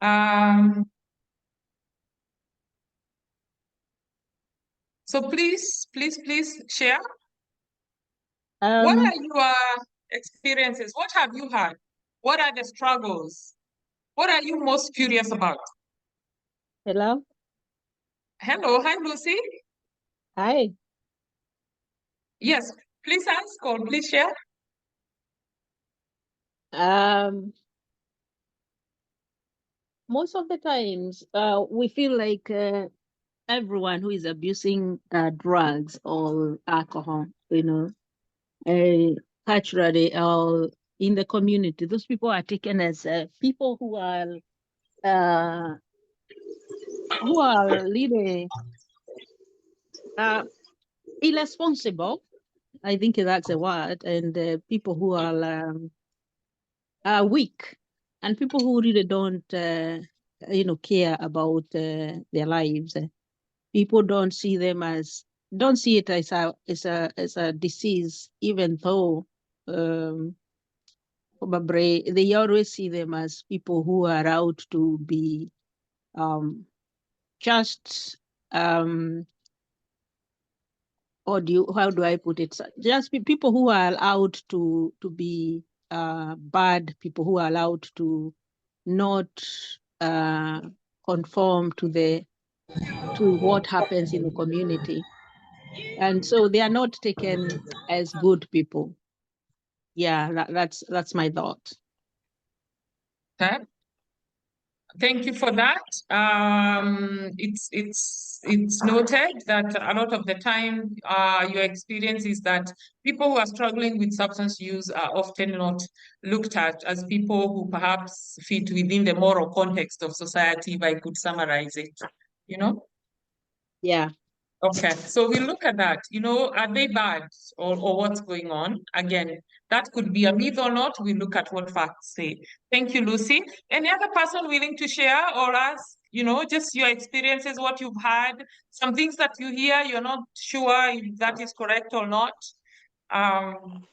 Um, so please share. What Um, are your experiences? What have you had? What are the struggles? What are you most curious about? Hello. Hello, hi Lucy. Hi. Yes, please ask or please share. Um, Most of the times, we feel like everyone who is abusing drugs or alcohol, culturally or in the community, those people are taken as people uh, who are really uh, irresponsible. I think that's a word, and people who are weak, and people who really don't care about their lives. People don't see it as a disease, even though um, probably they always see them as people who are out to be um, just um, how do I put it? Just people who are allowed to be bad, people who are allowed to not uh, conform to what happens in the community, and so they are not taken as good people. Yeah, that's my thought. Okay. Thank you for that. It's noted that a lot of the time, your experience is that people who are struggling with substance use are often not looked at as people who perhaps fit within the moral context of society, if I could summarize it. You know? Yeah. Okay, so we look at that. Are they bad or what's going on? Again, that could be a myth or not. We look at what facts say. Thank you, Lucy. Any other person willing to share or ask, just your experiences, what you've had, some things that you hear, you're not sure if that is correct or not? Um,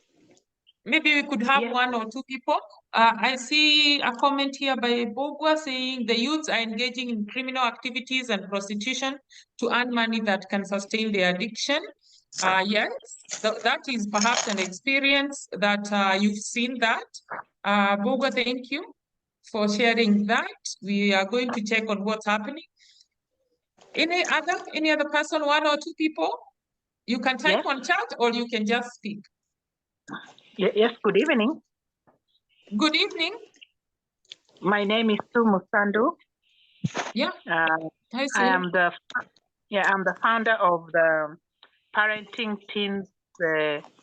Maybe we could have Yes, one or two people. I see a comment here by Bogwa saying the youths are engaging in criminal activities and prostitution to earn money that can sustain their addiction. Yes, that is perhaps an experience that you've seen that. Bogwa, thank you for sharing that. We are going to check on what's happening. Any other person, one or two people? You can type yes, on chat or you can just speak. yes. Good evening. Good evening. My name is Sue Musando. Yeah, I I see. am the founder of the Parenting Teens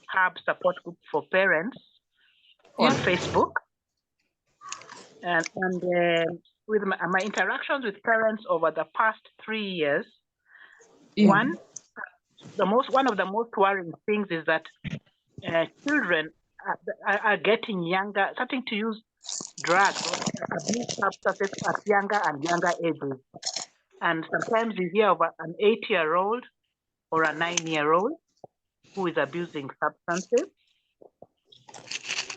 Hub Support Group for Parents on Yeah, Facebook, and with my interactions with parents over the past 3 years, yeah. one of the most worrying things is that children are getting younger, starting to use drugs or abuse substances at younger and younger ages. And sometimes you hear of an 8-year-old or a 9-year-old who is abusing substances.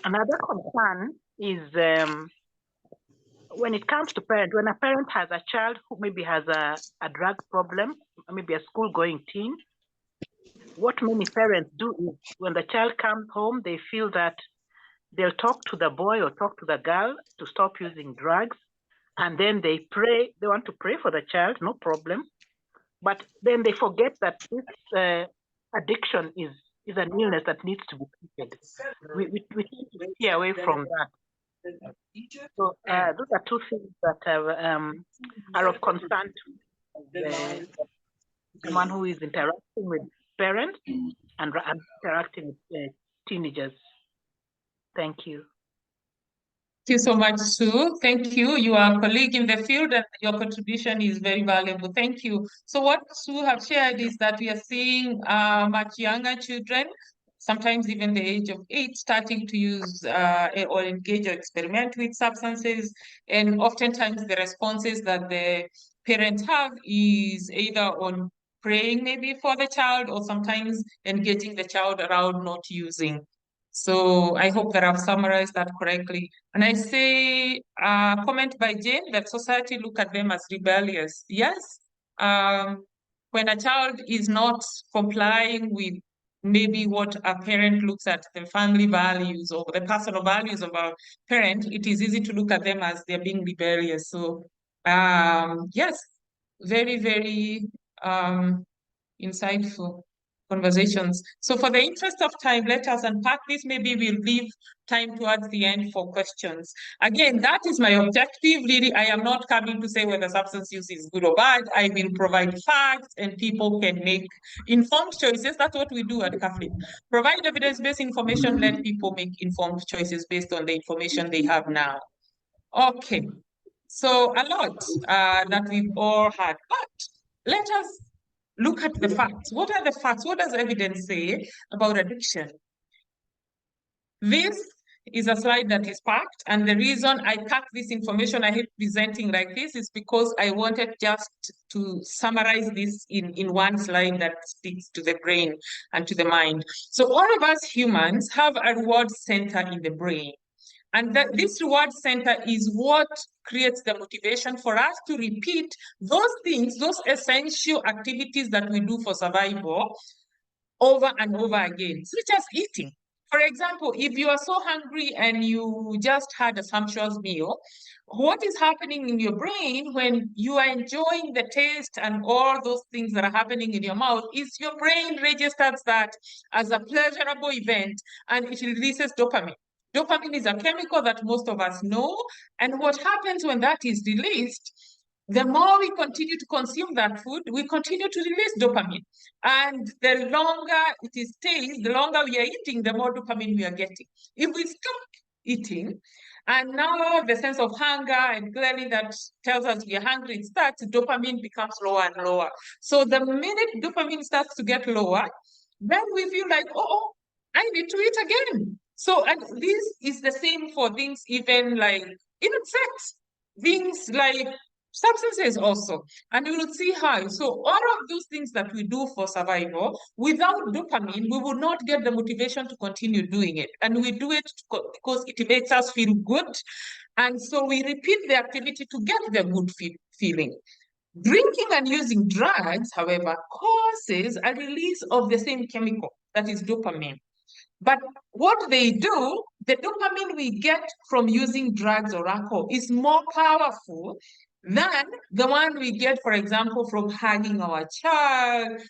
Another concern is when it comes to parents, when a parent has a child who maybe has a drug problem, maybe a school going teen, what many parents do is when the child comes home, they feel that they'll talk to the boy or talk to the girl to stop using drugs. And then they pray, they want to pray for the child, no problem. But then they forget that this addiction is an illness that needs to be treated. We tend to stay away from that. So those are two things that are of concern to someone who is interacting with parents and interacting with teenagers. Thank you. Thank you so much, Sue. Thank you. You are a colleague in the field and your contribution is very valuable. Thank you. So what Sue have shared is that we are seeing much younger children, sometimes even the age of 8, starting to use or engage or experiment with substances. And oftentimes the responses that the parents have is either on praying maybe for the child or sometimes engaging the child around not using. So I hope that I've summarized that correctly. And I say, comment by Jane, that society look at them as rebellious. Yes, when a child is not complying with maybe what a parent looks at, the family values or the personal values of a parent, it is easy to look at them as they're being rebellious. So yes, very, very insightful conversations. So for the interest of time, let us unpack this. Maybe we'll leave time towards the end for questions. Again, that is my objective. Really, I am not coming to say whether substance use is good or bad. I will provide facts and people can make informed choices. That's what we do at CAFLIP. Provide evidence-based information, let people make informed choices based on the information they have now. Okay, so a lot that we've all had, but let us look at the facts. What are the facts? What does evidence say about addiction? This is a slide that is packed, and the reason I packed this information, I hate presenting like this, is because I wanted just to summarize this in one slide that sticks to the brain and to the mind. So all of us humans have a reward center in the brain. And that this reward center is what creates the motivation for us to repeat those things, those essential activities that we do for survival over and over again, such as eating. For example, if you are so hungry and you just had a sumptuous meal, what is happening in your brain when you are enjoying the taste and all those things that are happening in your mouth is your brain registers that as a pleasurable event and it releases dopamine. Dopamine is a chemical that most of us know, and what happens when that is released, the more we continue to consume that food, we continue to release dopamine. And the longer it stays, the longer we are eating, the more dopamine we are getting. If we stop eating, and now the sense of hunger and clearly that tells us we are hungry, it starts, dopamine becomes lower and lower. So the minute dopamine starts to get lower, then we feel like, oh, I need to eat again. So, and this is the same for things even like, even sex, things like substances also, and we will see how. So all of those things that we do for survival, without dopamine, we will not get the motivation to continue doing it. And we do it because it makes us feel good. And so we repeat the activity to get the good feeling. Drinking and using drugs, however, causes a release of the same chemical, that is dopamine. But what they do, the dopamine we get from using drugs or alcohol is more powerful than the one we get, for example, from hugging our child,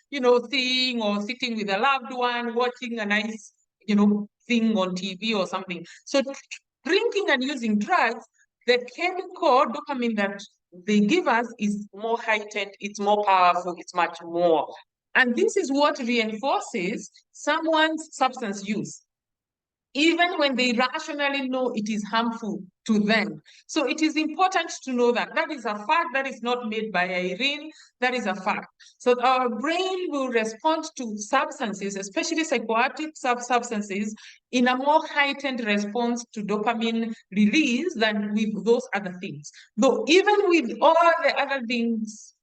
thing, or sitting with a loved one, watching a nice, thing on TV or something. So drinking and using drugs, the chemical dopamine that they give us is more heightened, it's more powerful, it's much more. And this is what reinforces someone's substance use, even when they rationally know it is harmful to them. So it is important to know that. That is a fact that is not made by Irene, that is a fact. So our brain will respond to substances, especially psychoactive substances, in a more heightened response to dopamine release than with those other things. Though even with all the other things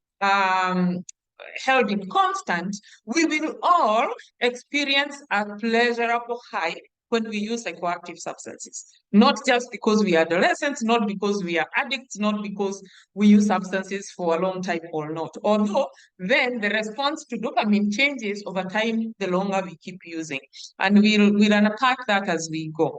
held in constant, we will all experience a pleasurable high when we use psychoactive substances. Not just because we are adolescents, not because we are addicts, not because we use substances for a long time or not. Although then the response to dopamine changes over time the longer we keep using. And we'll unpack that as we go.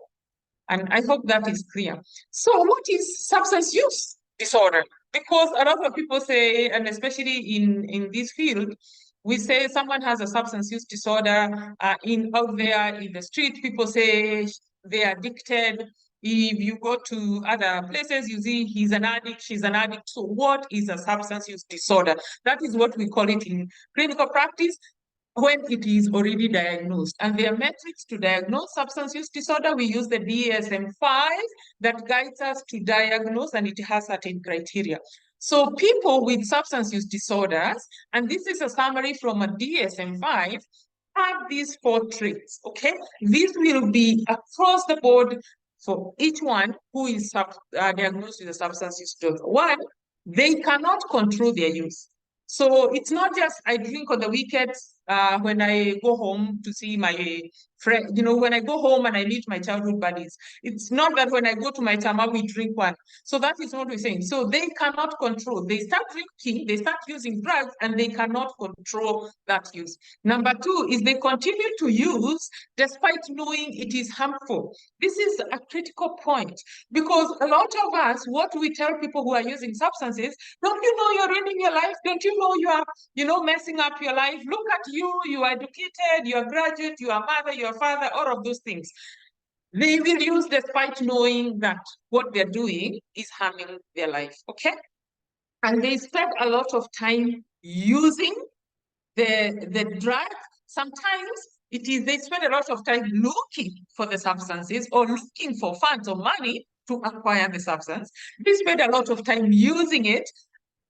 And I hope that is clear. So what is substance use disorder? Because a lot of people say, and especially in this field, we say someone has a substance use disorder. Out there in the street, people say they're addicted. If you go to other places, you see he's an addict, she's an addict. So what is a substance use disorder? That is what we call it in clinical practice when it is already diagnosed. And there are metrics to diagnose substance use disorder. We use the DSM-5 that guides us to diagnose, and it has certain criteria. So people with substance use disorders, and this is a summary from a DSM-5, have these 4 traits, okay? This will be across the board for each one who is diagnosed with a substance use disorder. 1, they cannot control their use. So it's not just I drink on the weekends when I go home to see my friend, you know, when I go home and I meet my childhood buddies. It's not that when I go to my tama, we drink one. So that is what we're saying. So they cannot control. They start drinking, they start using drugs, and they cannot control that use. Number two is they continue to use despite knowing it is harmful. This is a critical point, because a lot of us, what we tell people who are using substances, don't you know you're ruining your life? Don't you know you are, you know, messing up your life? Look at you, you are educated, you're a graduate, you are a mother, you're a father, all of those things. They will use despite knowing that what they're doing is harming their life, okay? And they spend a lot of time using the drug. Sometimes they spend a lot of time looking for the substances or looking for funds or money to acquire the substance. They spend a lot of time using it,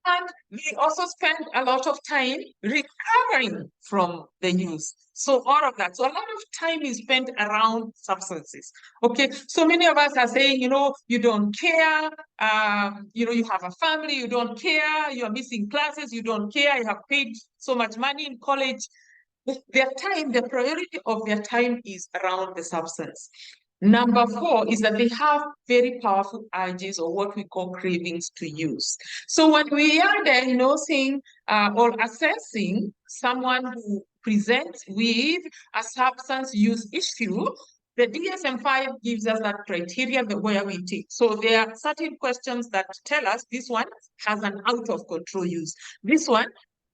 and we also spend a lot of time recovering from the use. So all of that. So a lot of time is spent around substances. Okay. So many of us are saying, you know, you don't care. You know, you have a family, you don't care. You are missing classes, you don't care. You have paid so much money in college. Their time, the priority of their time is around the substance. Number four is that they have very powerful urges, or what we call cravings, to use. So when we are diagnosing or assessing someone who presents with a substance use issue, the DSM-5 gives us that criteria where we take. So there are certain questions that tell us this one has an out of control use. This one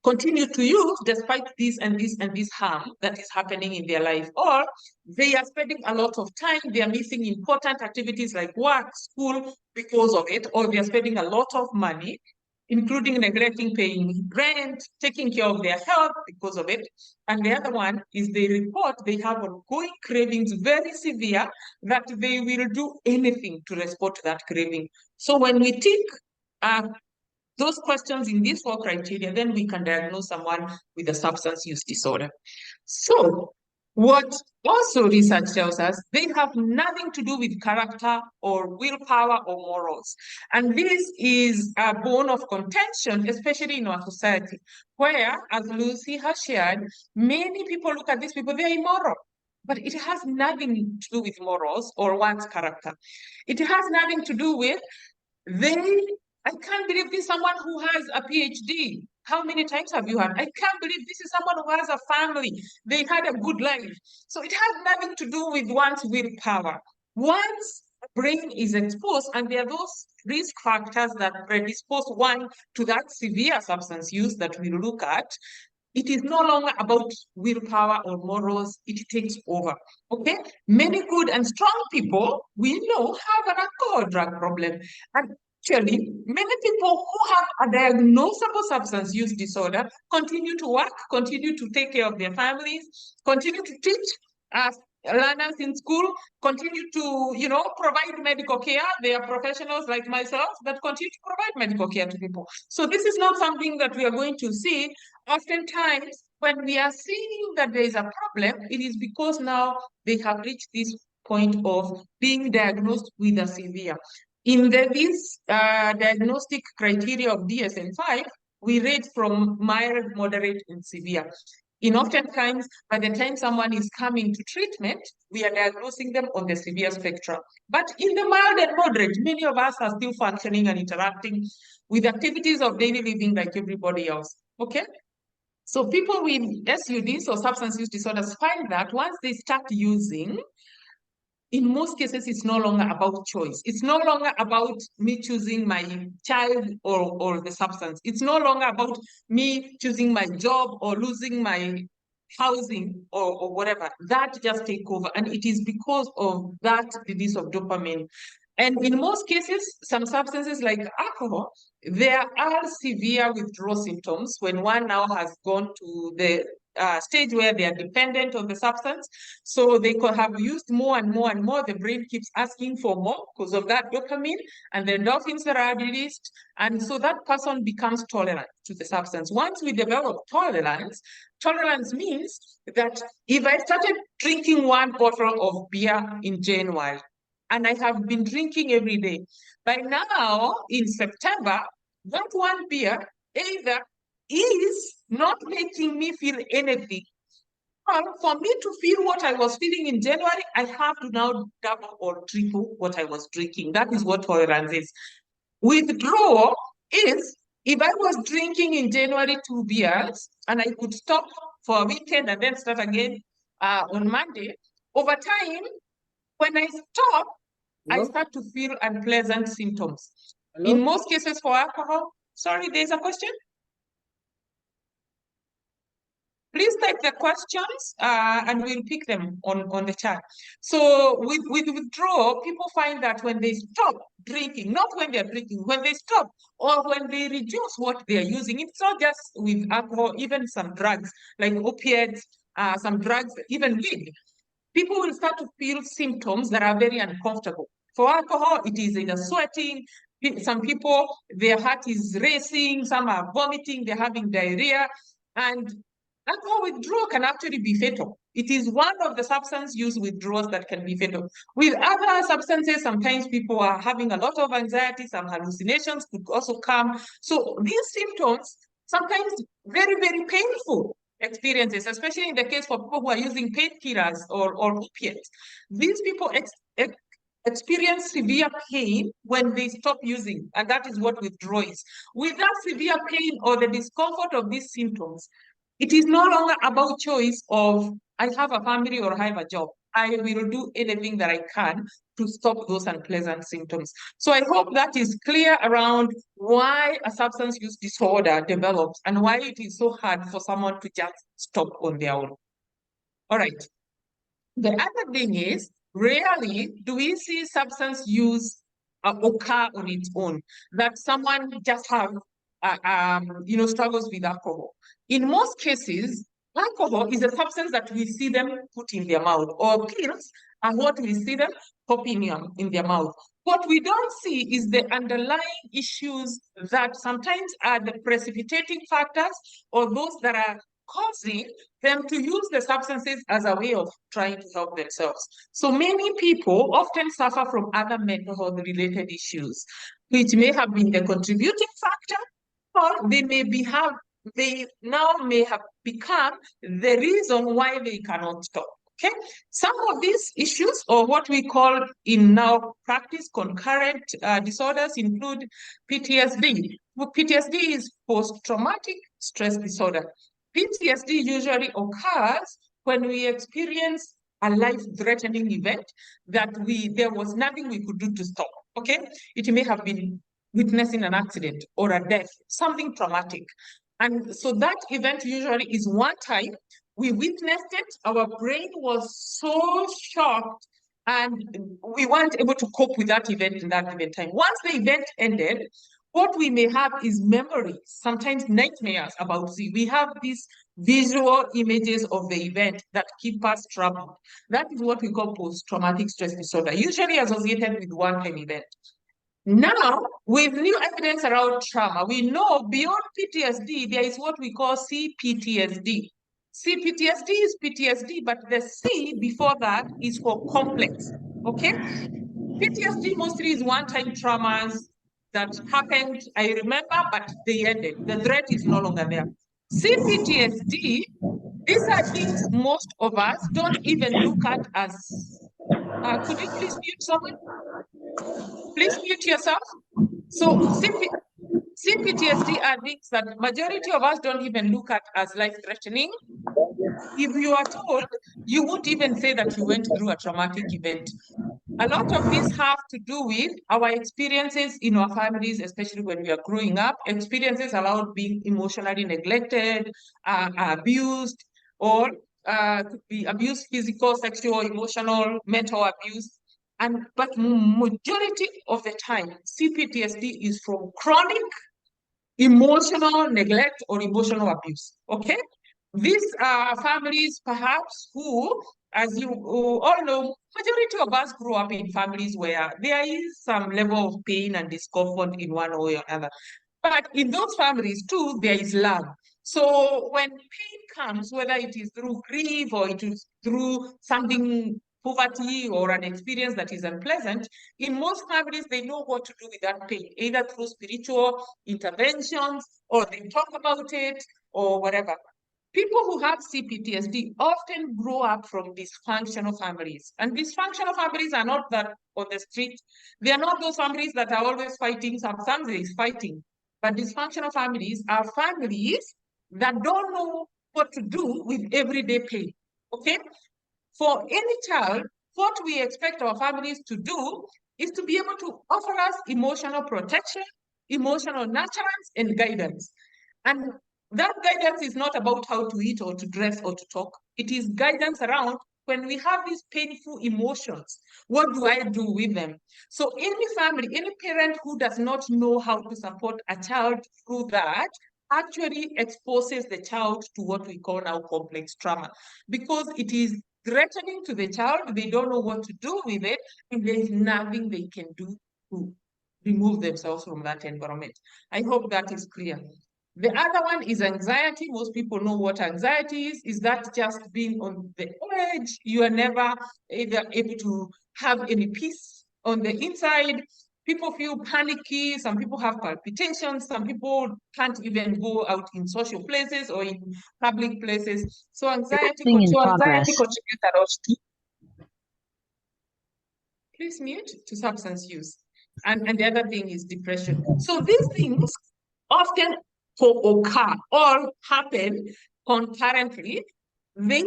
continue to use despite this and this and this harm that is happening in their life. Or they are spending a lot of time, they are missing important activities like work, school because of it, or they are spending a lot of money, including neglecting paying rent, taking care of their health because of it. And the other one is they report they have ongoing cravings, very severe, that they will do anything to respond to that craving. So when we tick those questions in these four criteria, then we can diagnose someone with a substance use disorder. So what also research tells us, they have nothing to do with character or willpower or morals. And this is a bone of contention, especially in our society, where, as Lucy has shared, many people look at these people, they're immoral. But it has nothing to do with morals or one's character. It has nothing to do with I can't believe this is someone who has a PhD. How many times have you had? I can't believe this is someone who has a family. They had a good life. So it has nothing to do with one's willpower. One's brain is exposed, and there are those risk factors that predispose one to that severe substance use that we look at. It is no longer about willpower or morals. It takes over. Okay? Many good and strong people we know have an alcohol drug problem. And actually, many people who have a diagnosable substance use disorder continue to work, continue to take care of their families, continue to teach learners in school, continue to, you know, provide medical care. They are professionals like myself that continue to provide medical care to people. So this is not something that we are going to see. Oftentimes, when we are seeing that there is a problem, it is because now they have reached this point of being diagnosed with a severe. In this diagnostic criteria of DSM-5, we rate from mild, moderate, and severe. Oftentimes, by the time someone is coming to treatment, we are diagnosing them on the severe spectrum. But in the mild and moderate, many of us are still functioning and interacting with activities of daily living like everybody else. Okay? So people with SUDs or substance use disorders find that once they start using, in most cases, it's no longer about choice. It's no longer about me choosing my child or the substance. It's no longer about me choosing my job or losing my housing or whatever. That just take over. And it is because of that release of dopamine. And in most cases, some substances like alcohol, there are severe withdrawal symptoms when one now has gone to the stage where they are dependent on the substance. So they could have used more and more and more. The brain keeps asking for more because of that dopamine, and the endorphins that are released. And so that person becomes tolerant to the substance. Once we develop tolerance means that if I started drinking one bottle of beer in January, and I have been drinking every day, by now in September, that one beer either is not making me feel anything, For me to feel what I was feeling in January, I have to now double or triple what I was drinking. That is what tolerance is. Withdrawal is if I was drinking in January 2 beers and I could stop for a weekend and then start again on Monday, over time, when I stop, I start to feel unpleasant symptoms. In most cases for alcohol, sorry, there's a question? Please type the questions and we'll pick them on the chat. So with withdrawal, people find that when they stop drinking, not when they're drinking, when they stop or when they reduce what they're using, it's not just with alcohol, even some drugs like opiates, some drugs, even weed, people will start to feel symptoms that are very uncomfortable. For alcohol, it is either sweating, some people, their heart is racing, some are vomiting, they're having diarrhea, and alcohol withdrawal can actually be fatal. It is one of the substance use withdrawals that can be fatal. With other substances, sometimes people are having a lot of anxiety, some hallucinations could also come. So these symptoms, sometimes very, very painful experiences, especially in the case for people who are using painkillers or opiates. These people experience severe pain when they stop using, and that is what withdrawal is. With that severe pain or the discomfort of these symptoms, it is no longer about choice of, I have a family or I have a job. I will do anything that I can to stop those unpleasant symptoms. So I hope that is clear around why a substance use disorder develops and why it is so hard for someone to just stop on their own. All right. The other thing is, rarely do we see substance use occur on its own, that someone just have, struggles with alcohol. In most cases, alcohol is a substance that we see them put in their mouth, or pills are what we see them popping in their mouth. What we don't see is the underlying issues that sometimes are the precipitating factors or those that are causing them to use the substances as a way of trying to help themselves. So many people often suffer from other mental health related issues, which may have been the contributing factor, or they now may have become the reason why they cannot stop. Okay, some of these issues, or what we call in now practice concurrent disorders, include PTSD. PTSD is post-traumatic stress disorder. PTSD usually occurs when we experience a life-threatening event that there was nothing we could do to stop. Okay, it may have been witnessing an accident or a death, something traumatic. And so that event usually is one time we witnessed it, our brain was so shocked, and we weren't able to cope with that event in that event time. Once the event ended, what we may have is memories, sometimes nightmares about it. We have these visual images of the event that keep us troubled. That is what we call post-traumatic stress disorder, usually associated with one-time event. Now, with new evidence around trauma, we know beyond PTSD, there is what we call CPTSD. CPTSD is PTSD, but the C before that is for complex, okay? PTSD mostly is one-time traumas that happened, I remember, but they ended. The threat is no longer there. CPTSD, these are things most of us don't even look at as, could you please mute someone? Please mute yourself. So CPTSD are things that majority of us don't even look at as life-threatening. If you are told, you won't even say that you went through a traumatic event. A lot of this have to do with our experiences in our families, especially when we are growing up, experiences around being emotionally neglected, abused, or could be abused, physical, sexual, emotional, mental abuse. But majority of the time, CPTSD is from chronic emotional neglect or emotional abuse, okay? These are families perhaps who, as you all know, majority of us grew up in families where there is some level of pain and discomfort in one way or another. But in those families too, there is love. So when pain comes, whether it is through grief or it is through something, poverty or an experience that is unpleasant, in most families, they know what to do with that pain, either through spiritual interventions or they talk about it or whatever. People who have CPTSD often grow up from dysfunctional families. And dysfunctional families are not that on the street. They are not those families that are always fighting, sometimes there is fighting. But dysfunctional families are families that don't know what to do with everyday pain, okay? For any child, what we expect our families to do is to be able to offer us emotional protection, emotional nurturance, and guidance. And that guidance is not about how to eat or to dress or to talk. It is guidance around when we have these painful emotions, what do I do with them? So any family, any parent who does not know how to support a child through that actually exposes the child to what we call now complex trauma, because it is threatening to the child. They don't know what to do with it, and there is nothing they can do to remove themselves from that environment. I hope that is clear. The other one is anxiety. Most people know what anxiety is. Is that just being on the edge? You are never either able to have any peace on the inside. People feel panicky. Some people have palpitations. Some people can't even go out in social places or in public places. So anxiety contributes a lot to. Please mute to substance use. And the other thing is depression. So these things often occur or happen concurrently. They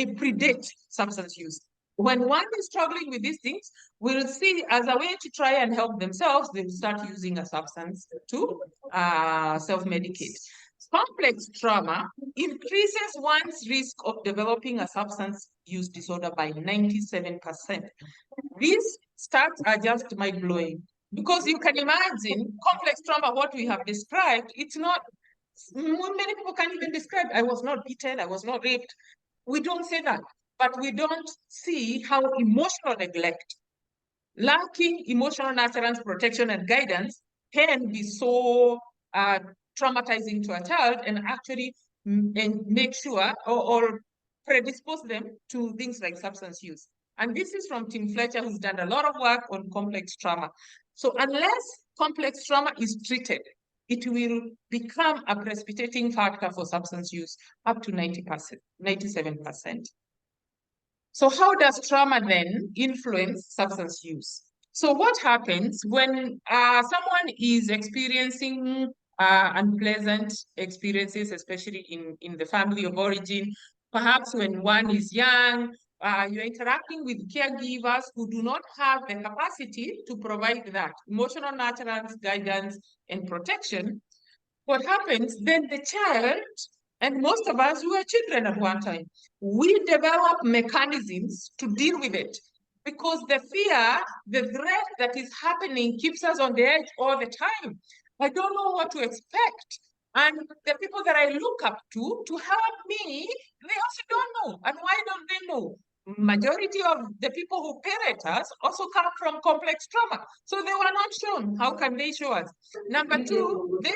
predate substance use. When one is struggling with these things, we'll see as a way to try and help themselves, they'll start using a substance to self-medicate. Complex trauma increases one's risk of developing a substance use disorder by 97%. These stats are just mind-blowing, because you can imagine complex trauma, what we have described, it's not, many people can't even describe, I was not beaten, I was not raped. We don't say that, but we don't see how emotional neglect, lacking emotional nurturance, protection, and guidance can be so traumatizing to a child and actually and make sure or predispose them to things like substance use. And this is from Tim Fletcher, who's done a lot of work on complex trauma. So unless complex trauma is treated, it will become a precipitating factor for substance use up to 90%, 97%. So how does trauma then influence substance use? So what happens when someone is experiencing unpleasant experiences, especially in the family of origin, perhaps when one is young, you're interacting with caregivers who do not have the capacity to provide that emotional nurturance, guidance, and protection. What happens then, the child, and most of us who were children at one time, we develop mechanisms to deal with it, because the fear, the threat that is happening keeps us on the edge all the time. I don't know what to expect. And the people that I look up to help me, they also don't know. And why don't they know? Majority of the people who parent us also come from complex trauma. So they were not shown. How can they show us? Number two, they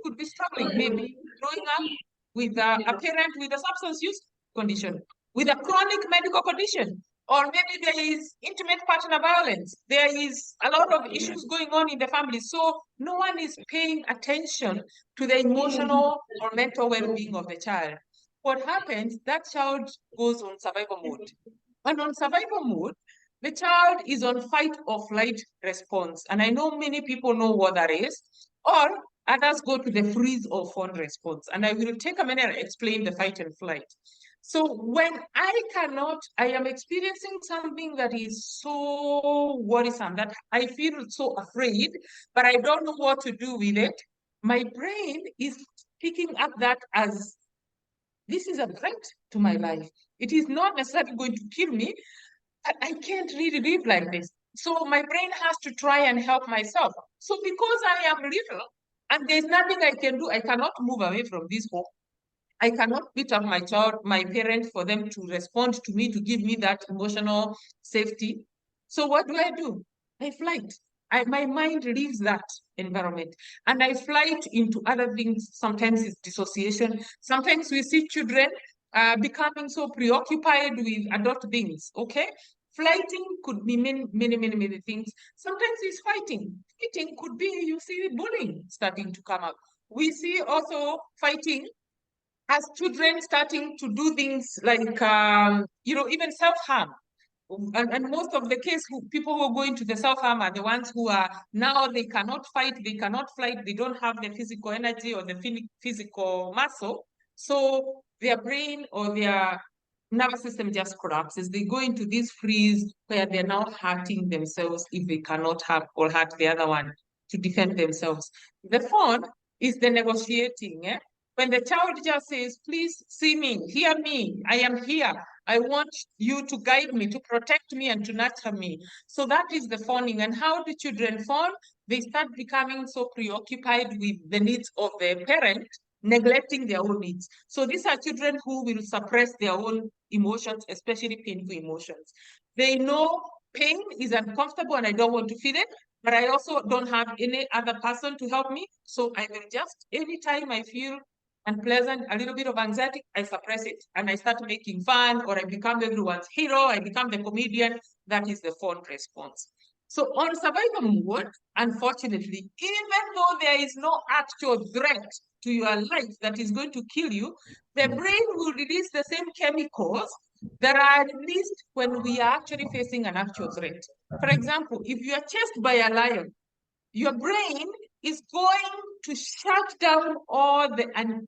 could be struggling, maybe growing up with a parent with a substance use condition, with a chronic medical condition, or maybe there is intimate partner violence. There is a lot of issues going on in the family. So no one is paying attention to the emotional or mental well-being of the child. What happens, that child goes on survival mode. And on survival mode, the child is on fight or flight response. And I know many people know what that is. Or others go to the freeze or fawn response. And I will take a minute and explain the fight and flight. So when I am experiencing something that is so worrisome, that I feel so afraid, but I don't know what to do with it, my brain is picking up that as, this is a threat to my life. It is not necessarily going to kill me. I can't really live like this. So my brain has to try and help myself. So because I am little and there's nothing I can do, I cannot move away from this home. I cannot beat up my child, my parent, for them to respond to me, to give me that emotional safety. So what do? I flight. My mind leaves that environment and I flight into other things. Sometimes it's dissociation. Sometimes we see children becoming so preoccupied with adult things, okay? Flighting could be many things. Sometimes it's fighting. Fighting could be, you see bullying starting to come up. We see also fighting as children starting to do things like, even self-harm. And most of the case, people who are going to the self-harm are the ones who are now, they cannot fight, they cannot flight, they don't have the physical energy or the physical muscle. So their brain or their nervous system just collapses. They go into this freeze where they're now hurting themselves if they cannot have or hurt the other one to defend themselves. The phone is the negotiating. When the child just says, please see me, hear me, I am here. I want you to guide me, to protect me, and to nurture me. So that is the fawning. And how do children fawn? They start becoming so preoccupied with the needs of their parent, neglecting their own needs. So these are children who will suppress their own emotions, especially painful emotions. They know pain is uncomfortable and I don't want to feel it, but I also don't have any other person to help me. So I will just, anytime I feel unpleasant, a little bit of anxiety, I suppress it and I start making fun, or I become everyone's hero, I become the comedian. That is the fawn response. So on survival mode, unfortunately, even though there is no actual threat to your life that is going to kill you, the brain will release the same chemicals that are released when we are actually facing an actual threat. For example, if you are chased by a lion, your brain is going to shut down all the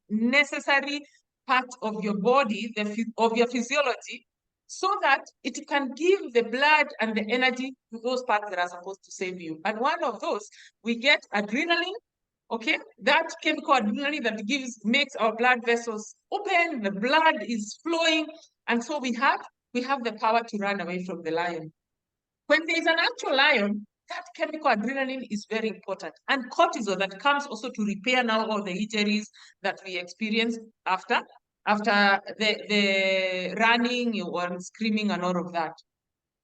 unnecessary parts of your body, of your physiology, so that it can give the blood and the energy to those parts that are supposed to save you. And one of those, we get adrenaline, okay? That chemical adrenaline that makes our blood vessels open, the blood is flowing, and so we have the power to run away from the lion. When there is an actual lion, that chemical adrenaline is very important. And cortisol that comes also to repair now all the injuries that we experience after the running or screaming and all of that.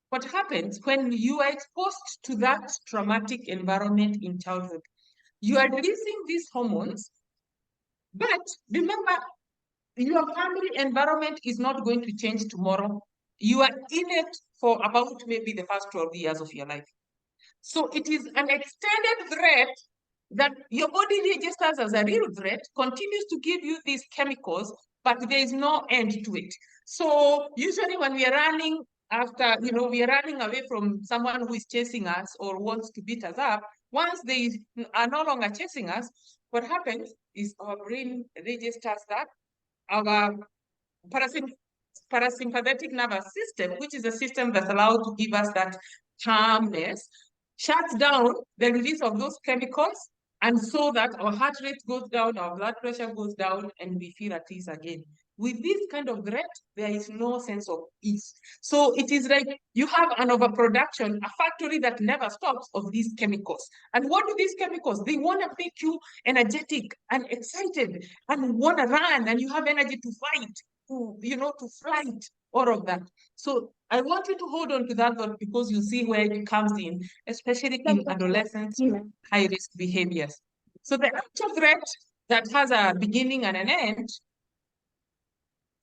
What happens when you are exposed to that traumatic environment in childhood? You are releasing these hormones, but remember, your family environment is not going to change tomorrow. You are in it for about maybe the first 12 years of your life. So it is an extended threat that your body registers as a real threat, continues to give you these chemicals, but there is no end to it. So usually when we are running after, we are running away from someone who is chasing us or wants to beat us up, once they are no longer chasing us, what happens is our brain registers that, our parasympathetic nervous system, which is a system that's allowed to give us that calmness, shuts down the release of those chemicals, and so that our heart rate goes down, our blood pressure goes down, and we feel at ease again. With this kind of threat, there is no sense of ease. So it is like you have an overproduction, a factory that never stops of these chemicals. And what do these chemicals? They want to make you energetic and excited and want to run, and you have energy to fight, to flight, all of that. So I want you to hold on to that thought, because you see where it comes in, especially in adolescents, high-risk behaviors. So the actual threat that has a beginning and an end,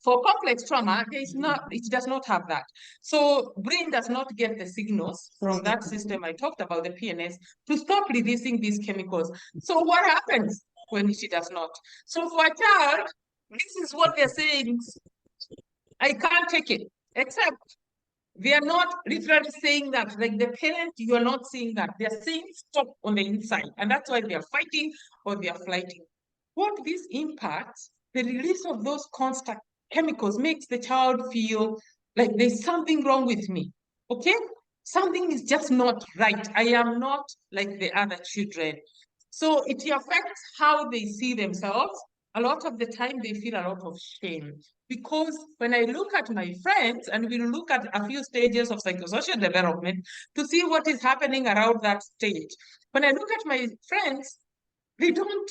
for complex trauma, it does not have that. So brain does not get the signals from that system I talked about, the PNS, to stop releasing these chemicals. So what happens when she does not? So for a child, this is what they're saying: I can't take it, except they are not literally saying that. Like the parent, you are not seeing that. They're saying stop on the inside. And that's why they are fighting or they are flighting. What this impacts, the release of those constant chemicals makes the child feel like there's something wrong with me. Okay? Something is just not right. I am not like the other children. So it affects how they see themselves. A lot of the time they feel a lot of shame, because when I look at my friends, and we look at a few stages of psychosocial development to see what is happening around that stage. When I look at my friends, they don't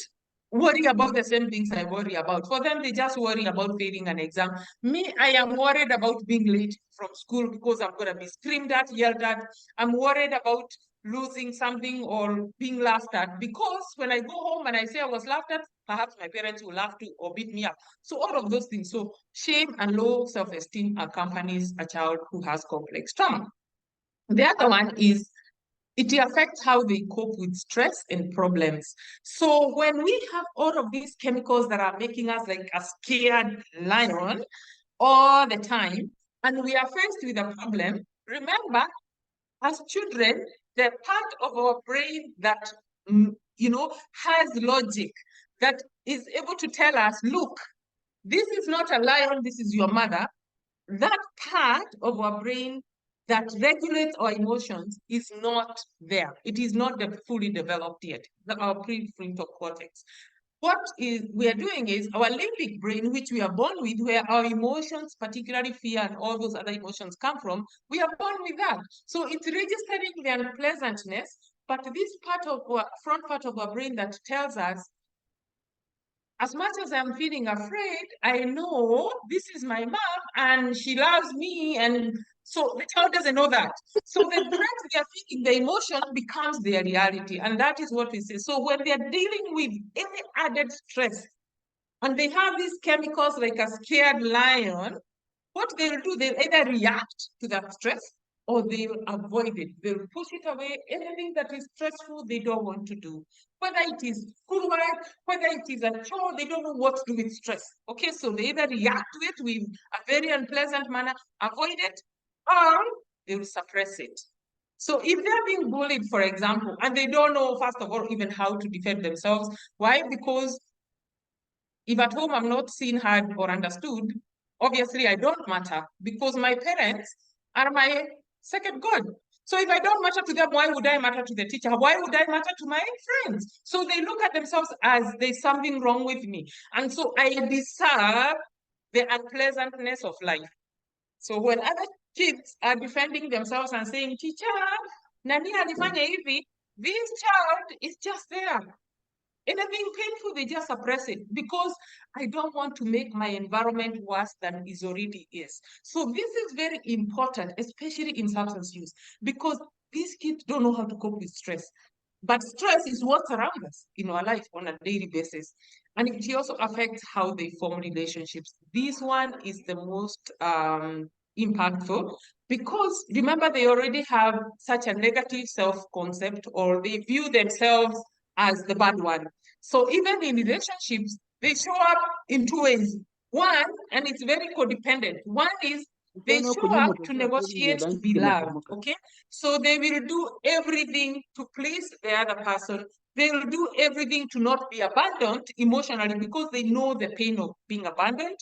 worry about the same things I worry about. For them, they just worry about failing an exam. Me, I am worried about being late from school because I'm going to be screamed at, yelled at. I'm worried about losing something or being laughed at, because when I go home and I say I was laughed at, perhaps my parents will laugh too or beat me up. So all of those things. So shame and low self-esteem accompanies a child who has complex trauma. The other one is it affects how they cope with stress and problems. So when we have all of these chemicals that are making us like a scared lion all the time, and we are faced with a problem, remember, as children, the part of our brain that, has logic, that is able to tell us, look, this is not a lion, this is your mother. That part of our brain that regulates our emotions is not there. It is not fully developed yet, our prefrontal cortex. What we are doing is our limbic brain, which we are born with, where our emotions, particularly fear and all those other emotions come from, we are born with that. So it's registering the unpleasantness, but this part of our front part of our brain that tells us, as much as I'm feeling afraid, I know this is my mom and she loves me. And so the child doesn't know that. So the threat they're feeling, the emotion becomes their reality. And that is what we say. So when they're dealing with any added stress, and they have these chemicals like a scared lion, what they'll do, they'll either react to that stress or they'll avoid it. They'll push it away. Anything that is stressful, they don't want to do. Whether it is schoolwork, whether it is a chore, they don't know what to do with stress. Okay, so they either react to it with a very unpleasant manner, avoid it, or they will suppress it. So if they're being bullied, for example, and they don't know, first of all, even how to defend themselves, why? Because if at home I'm not seen, heard, or understood, obviously I don't matter because my parents are my second God. So if I don't matter to them, why would I matter to the teacher? Why would I matter to my friends? So they look at themselves as there's something wrong with me. And so I deserve the unpleasantness of life. So when other kids are defending themselves and saying, teacher, nani alifanya hivi, this child is just there. Anything painful, they just suppress it because I don't want to make my environment worse than it already is. So this is very important, especially in substance use, because these kids don't know how to cope with stress. But stress is what's around us in our life on a daily basis. And it also affects how they form relationships. This one is the most impactful because remember, they already have such a negative self-concept or they view themselves as the bad one. So even in relationships, they show up in two ways. One, and it's very codependent. One is they show up to negotiate to be loved, okay? So they will do everything to please the other person. They will do everything to not be abandoned emotionally because they know the pain of being abandoned.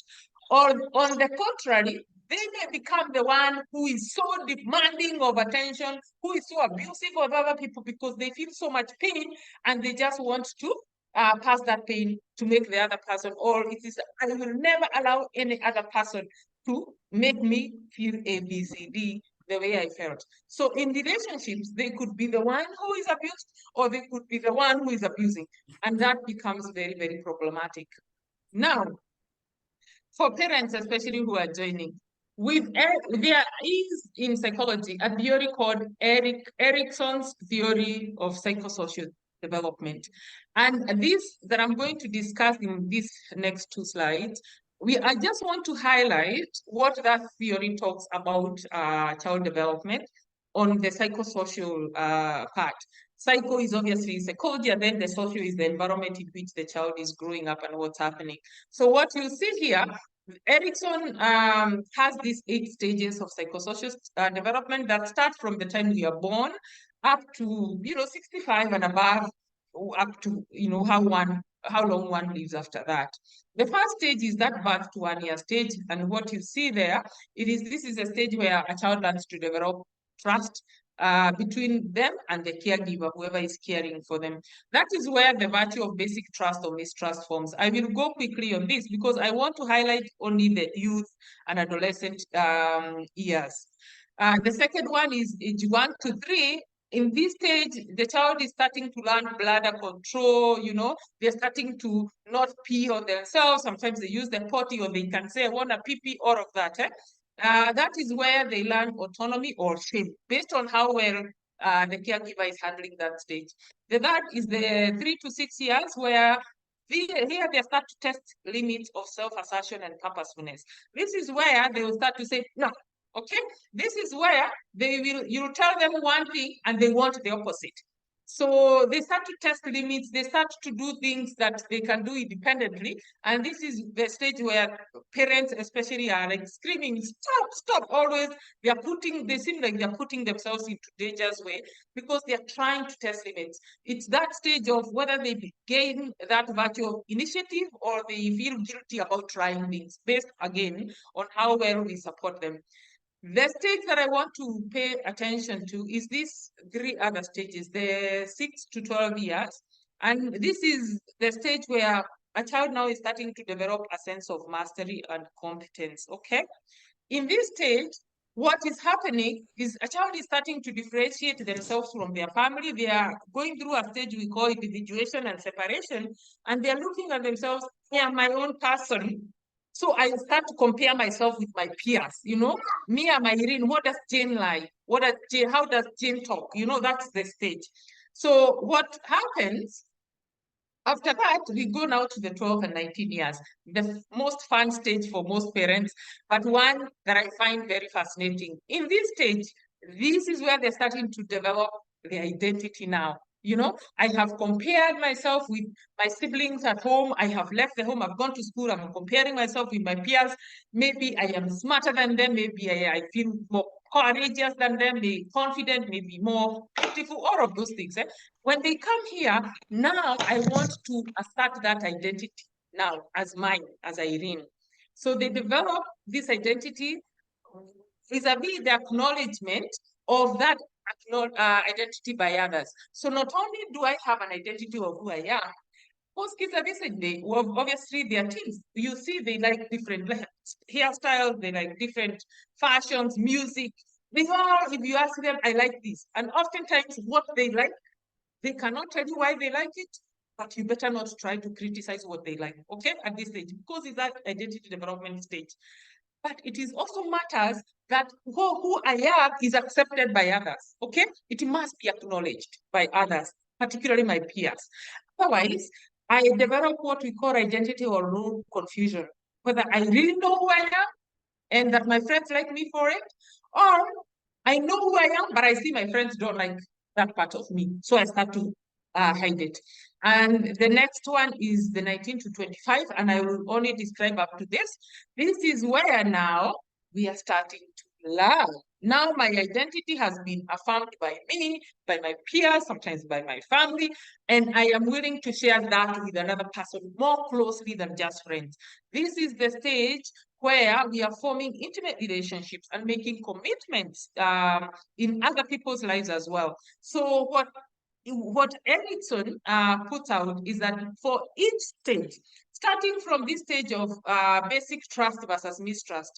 Or on the contrary, they may become the one who is so demanding of attention, who is so abusive of other people because they feel so much pain and they just want to pass that pain to make the other person, or it is, I will never allow any other person to make me feel A, B, C, D the way I felt. So in relationships, they could be the one who is abused or they could be the one who is abusing. And that becomes very, very problematic. Now, for parents, especially who are joining, there is in psychology a theory called Erickson's theory of psychosocial development. And this that I'm going to discuss in these next two slides, I just want to highlight what that theory talks about child development on the psychosocial part. Psycho is obviously psychology, and then the social is the environment in which the child is growing up and what's happening. So what you see here, Erickson has these 8 stages of psychosocial development that start from the time we are born up to 65 and above, up to how long one lives after that. The first stage is that birth to 1 year stage, and what you see there, this is a stage where a child learns to develop trust between them and the caregiver, whoever is caring for them. That is where the virtue of basic trust or mistrust forms. I will go quickly on this because I want to highlight only the youth and adolescent years. The second one is age 1 to 3. In this stage, the child is starting to learn bladder control, they're starting to not pee on themselves. Sometimes they use the potty or they can say, I want a pee-pee, all of that. That is where they learn autonomy or shame based on how well the caregiver is handling that stage. The third is the 3 to 6 years where here they start to test limits of self-assertion and purposefulness. This is where they will start to say, no, Okay, this is where you'll tell them one thing and they want the opposite. So they start to test limits, they start to do things that they can do independently. And this is the stage where parents especially are like screaming, stop, stop, always. They seem like they're putting themselves into danger's way because they're trying to test limits. It's that stage of whether they gain that virtue of initiative or they feel guilty about trying things, based again on how well we support them. The stage that I want to pay attention to is these three other stages, the 6 to 12 years. And this is the stage where a child now is starting to develop a sense of mastery and competence, okay? In this stage, what is happening is a child is starting to differentiate themselves from their family. They are going through a stage we call individuation and separation, and they're looking at themselves, I am my own person. So I start to compare myself with my peers, you know, me and Irene, what does Jane like? How does Jane talk? You know, that's the stage. So what happens after that, we go now to the 12 and 19 years, the most fun stage for most parents, but one that I find very fascinating. In this stage, this is where they're starting to develop their identity now. You know, I have compared myself with my siblings at home. I have left the home. I've gone to school. I'm comparing myself with my peers. Maybe I am smarter than them. Maybe I feel more courageous than them. Maybe confident. Maybe more beautiful. All of those things. When they come here, now I want to assert that identity now as mine, as Irene. So they develop this identity vis-a-vis the acknowledgement of that identity by others. So not only do I have an identity of who I am, most kids at this age, obviously they are teens. You see they like different hairstyles, they like different fashions, music. They all, if you ask them, I like this. And oftentimes what they like, they cannot tell you why they like it, but you better not try to criticize what they like, okay, at this stage, because it's that identity development stage. But it is also matters that who I am is accepted by others, okay? It must be acknowledged by others, particularly my peers. Otherwise, I develop what we call identity or role confusion, whether I really know who I am and that my friends like me for it, or I know who I am, but I see my friends don't like that part of me. So I start to hide it. And the next one is the 19 to 25, and I will only describe up to this. This is where now we are starting to learn. Now my identity has been affirmed by me, by my peers, sometimes by my family, and I am willing to share that with another person more closely than just friends. This is the stage where we are forming intimate relationships and making commitments in other people's lives as well. So what Erickson puts out is that for each stage, starting from this stage of basic trust versus mistrust,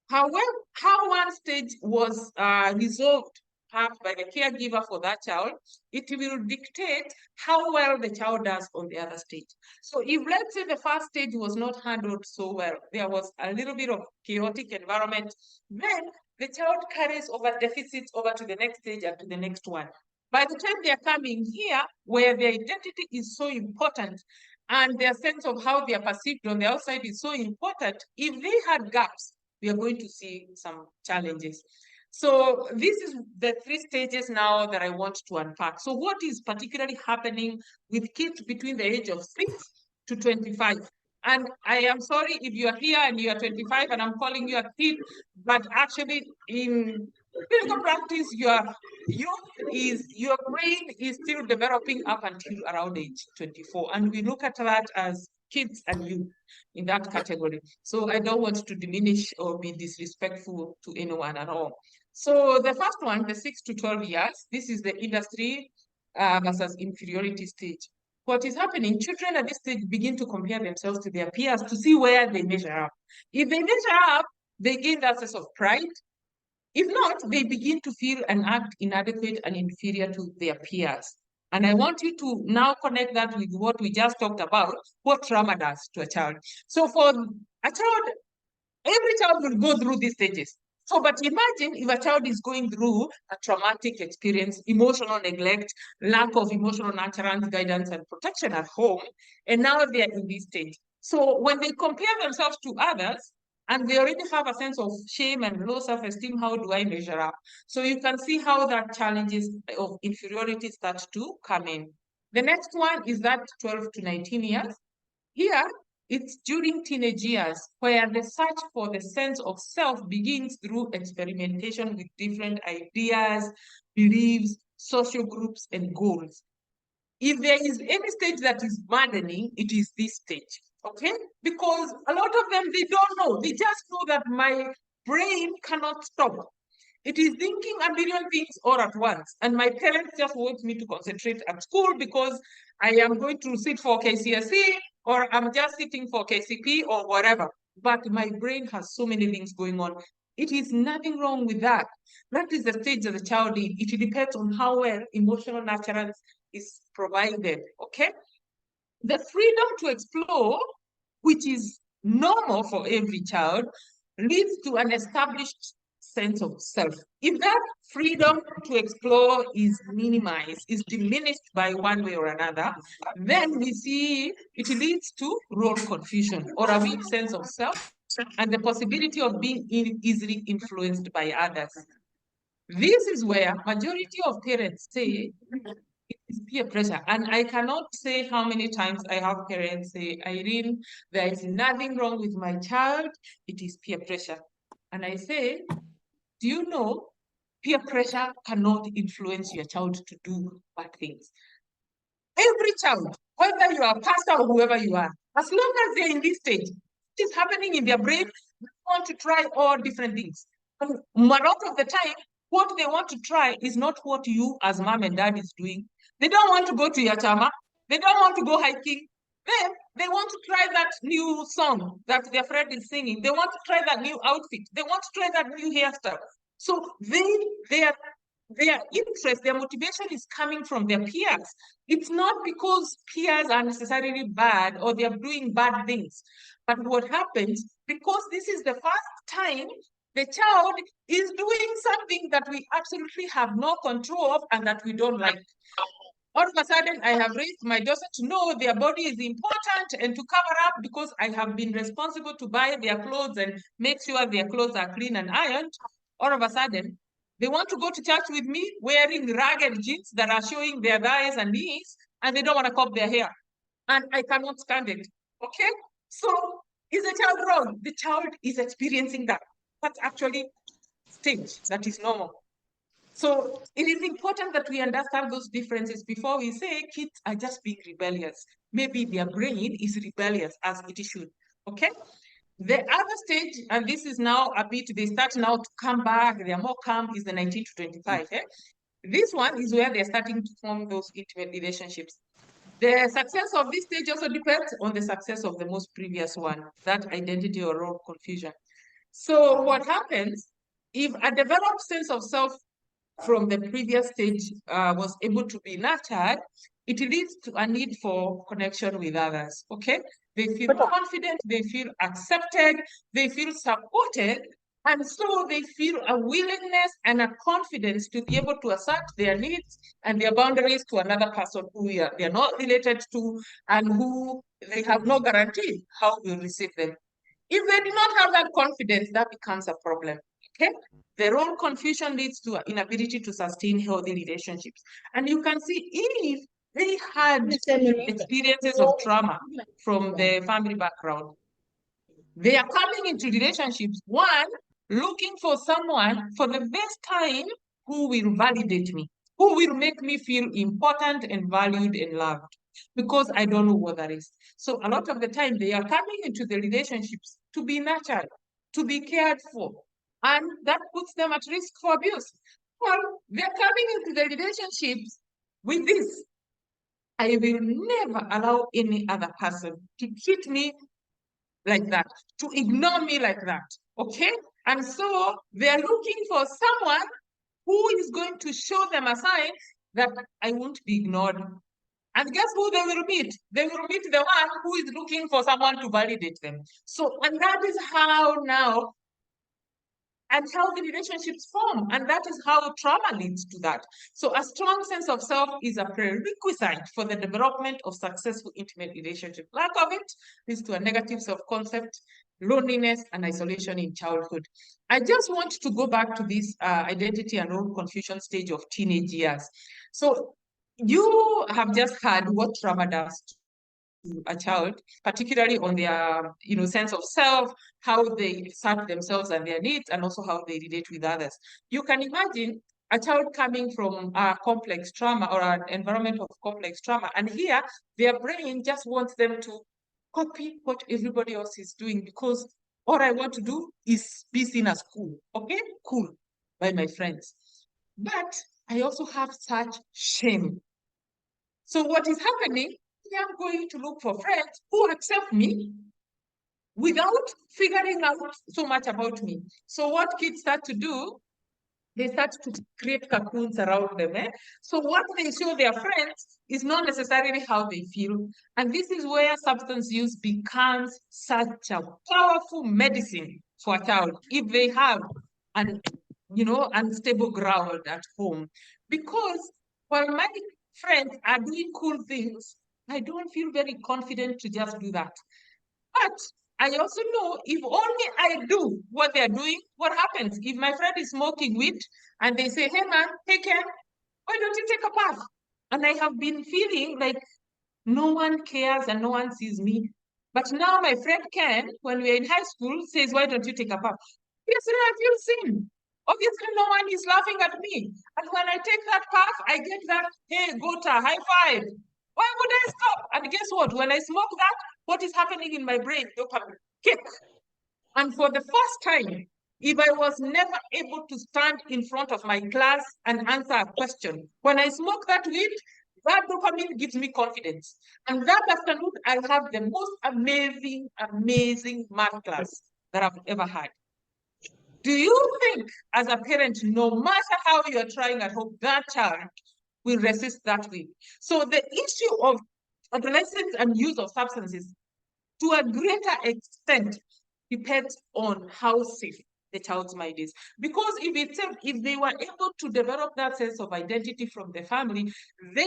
how one stage was resolved by the caregiver for that child, it will dictate how well the child does on the other stage. So if, let's say, the first stage was not handled so well, there was a little bit of chaotic environment, then the child carries over deficits over to the next stage and to the next one. By the time they're coming here, where their identity is so important and their sense of how they are perceived on the outside is so important, if they had gaps, we are going to see some challenges. So this is the three stages now that I want to unpack. So what is particularly happening with kids between the age of 6 to 25? And I am sorry if you are here and you are 25 and I'm calling you a kid, but actually in clinical practice, your brain is still developing up until around age 24. And we look at that as kids and youth in that category. So I don't want to diminish or be disrespectful to anyone at all. So the first one, the 6 to 12 years, this is the industry versus inferiority stage. What is happening, children at this stage begin to compare themselves to their peers to see where they measure up. If they measure up, they gain that sense of pride. If not, they begin to feel and act inadequate and inferior to their peers. And I want you to now connect that with what we just talked about, what trauma does to a child. So for a child, every child will go through these stages. So, but imagine if a child is going through a traumatic experience, emotional neglect, lack of emotional nurturance, guidance, and protection at home, and now they are in this stage. So when they compare themselves to others, and they already have a sense of shame and low self-esteem. How do I measure up? So you can see how that challenges of inferiority start to come in. The next one is that 12 to 19 years. Here, it's during teenage years where the search for the sense of self begins through experimentation with different ideas, beliefs, social groups, and goals. If there is any stage that is maddening, it is this stage, okay? Because a lot of them, they don't know. They just know that my brain cannot stop. It is thinking a million things all at once. And my parents just want me to concentrate at school because I am going to sit for KCSE or I'm just sitting for KCP or whatever. But my brain has so many things going on. It is nothing wrong with that. That is the stage that the child is. It depends on how well emotional nurturance is provided, okay? The freedom to explore, which is normal for every child, leads to an established sense of self. If that freedom to explore is minimized, is diminished by one way or another, then we see it leads to role confusion or a weak sense of self and the possibility of being easily influenced by others. This is where majority of parents say it is peer pressure. And I cannot say how many times I have parents say, Irene, there is nothing wrong with my child, it is peer pressure. And I say, do you know peer pressure cannot influence your child to do bad things? Every child, whether you are a pastor or whoever you are, as long as they're in this stage, it is happening in their brain, they want to try all different things. And a lot of the time, what they want to try is not what you as mom and dad is doing. They don't want to go to Yachama. They don't want to go hiking. Then they want to try that new song that their friend is singing. They want to try that new outfit. They want to try that new hairstyle. So their interest, their motivation is coming from their peers. It's not because peers are necessarily bad or they are doing bad things. But what happens, because this is the first time the child is doing something that we absolutely have no control of and that we don't like. All of a sudden, I have raised my daughter to know their body is important and to cover up because I have been responsible to buy their clothes and make sure their clothes are clean and ironed. All of a sudden, they want to go to church with me wearing ragged jeans that are showing their thighs and knees, and they don't want to comb their hair. And I cannot stand it. Okay? So, is the child wrong? The child is experiencing that. That's actually stage that is normal. So it is important that we understand those differences before we say kids are just being rebellious. Maybe their brain is rebellious as it should, okay? The other stage, and this is now a bit, they start now to come back, they are more calm, is the 19 to 25. Eh? This one is where they're starting to form those intimate relationships. The success of this stage also depends on the success of the most previous one, that identity or role confusion. So what happens, if a developed sense of self from the previous stage was able to be nurtured, it leads to a need for connection with others, okay? They feel confident, they feel accepted, they feel supported, and so they feel a willingness and a confidence to be able to assert their needs and their boundaries to another person who they're not related to and who they have no guarantee how will receive them. If they do not have that confidence, that becomes a problem, okay? The role confusion leads to inability to sustain healthy relationships. And you can see if they had experiences of trauma from the family background, they are coming into relationships, one, looking for someone for the best time who will validate me, who will make me feel important and valued and loved, because I don't know what that is. So a lot of the time they are coming into the relationships to be nurtured, to be cared for, and that puts them at risk for abuse. Well, they're coming into the relationships with this. I will never allow any other person to treat me like that, to ignore me like that, okay? And so they're looking for someone who is going to show them a sign that I won't be ignored. And guess who they will meet? They will meet the one who is looking for someone to validate them. So, and that is how now unhealthy relationships form, and that is how trauma leads to that. So a strong sense of self is a prerequisite for the development of successful intimate relationship. Lack of it leads to a negative self-concept, loneliness, and isolation in childhood. I just want to go back to this identity and role confusion stage of teenage years. So you have just heard what trauma does to a child, particularly on their sense of self, how they assert themselves and their needs, and also how they relate with others. You can imagine a child coming from a complex trauma or an environment of complex trauma, and here their brain just wants them to copy what everybody else is doing, because all I want to do is be seen as cool, okay? Cool by my friends. But I also have such shame. So what is happening, I'm going to look for friends who accept me without figuring out so much about me. So what kids start to do, they start to create cocoons around them. So what they show their friends is not necessarily how they feel. And this is where substance use becomes such a powerful medicine for a child if they have an unstable ground at home. Because while my friends are doing cool things, I don't feel very confident to just do that. But I also know if only I do what they're doing, what happens? If my friend is smoking weed and they say, hey man, hey Ken, why don't you take a puff? And I have been feeling like no one cares and no one sees me. But now my friend Ken, when we're in high school, says, why don't you take a puff? Obviously, I feel seen. Obviously, no one is laughing at me. And when I take that puff, I get that, hey, Gota, high five. Why would I stop? And guess what? When I smoke that, what is happening in my brain? Dopamine kick. And for the first time, if I was never able to stand in front of my class and answer a question, when I smoke that weed, that dopamine gives me confidence. And that afternoon, I'll have the most amazing, amazing math class that I've ever had. Do you think, as a parent, no matter how you're trying at home, that child will resist that weed? So the issue of adolescence and use of substances, to a greater extent, depends on how safe the child's mind is. Because if they were able to develop that sense of identity from the family, they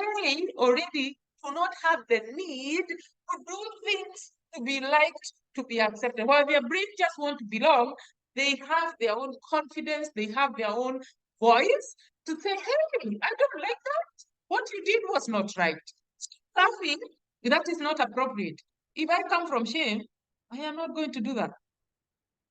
already do not have the need to do things to be liked, to be accepted. While their brain just want to belong, they have their own confidence, they have their own voice to say, hey, I don't like that. What you did was not right. Something that is not appropriate. If I come from shame, I am not going to do that.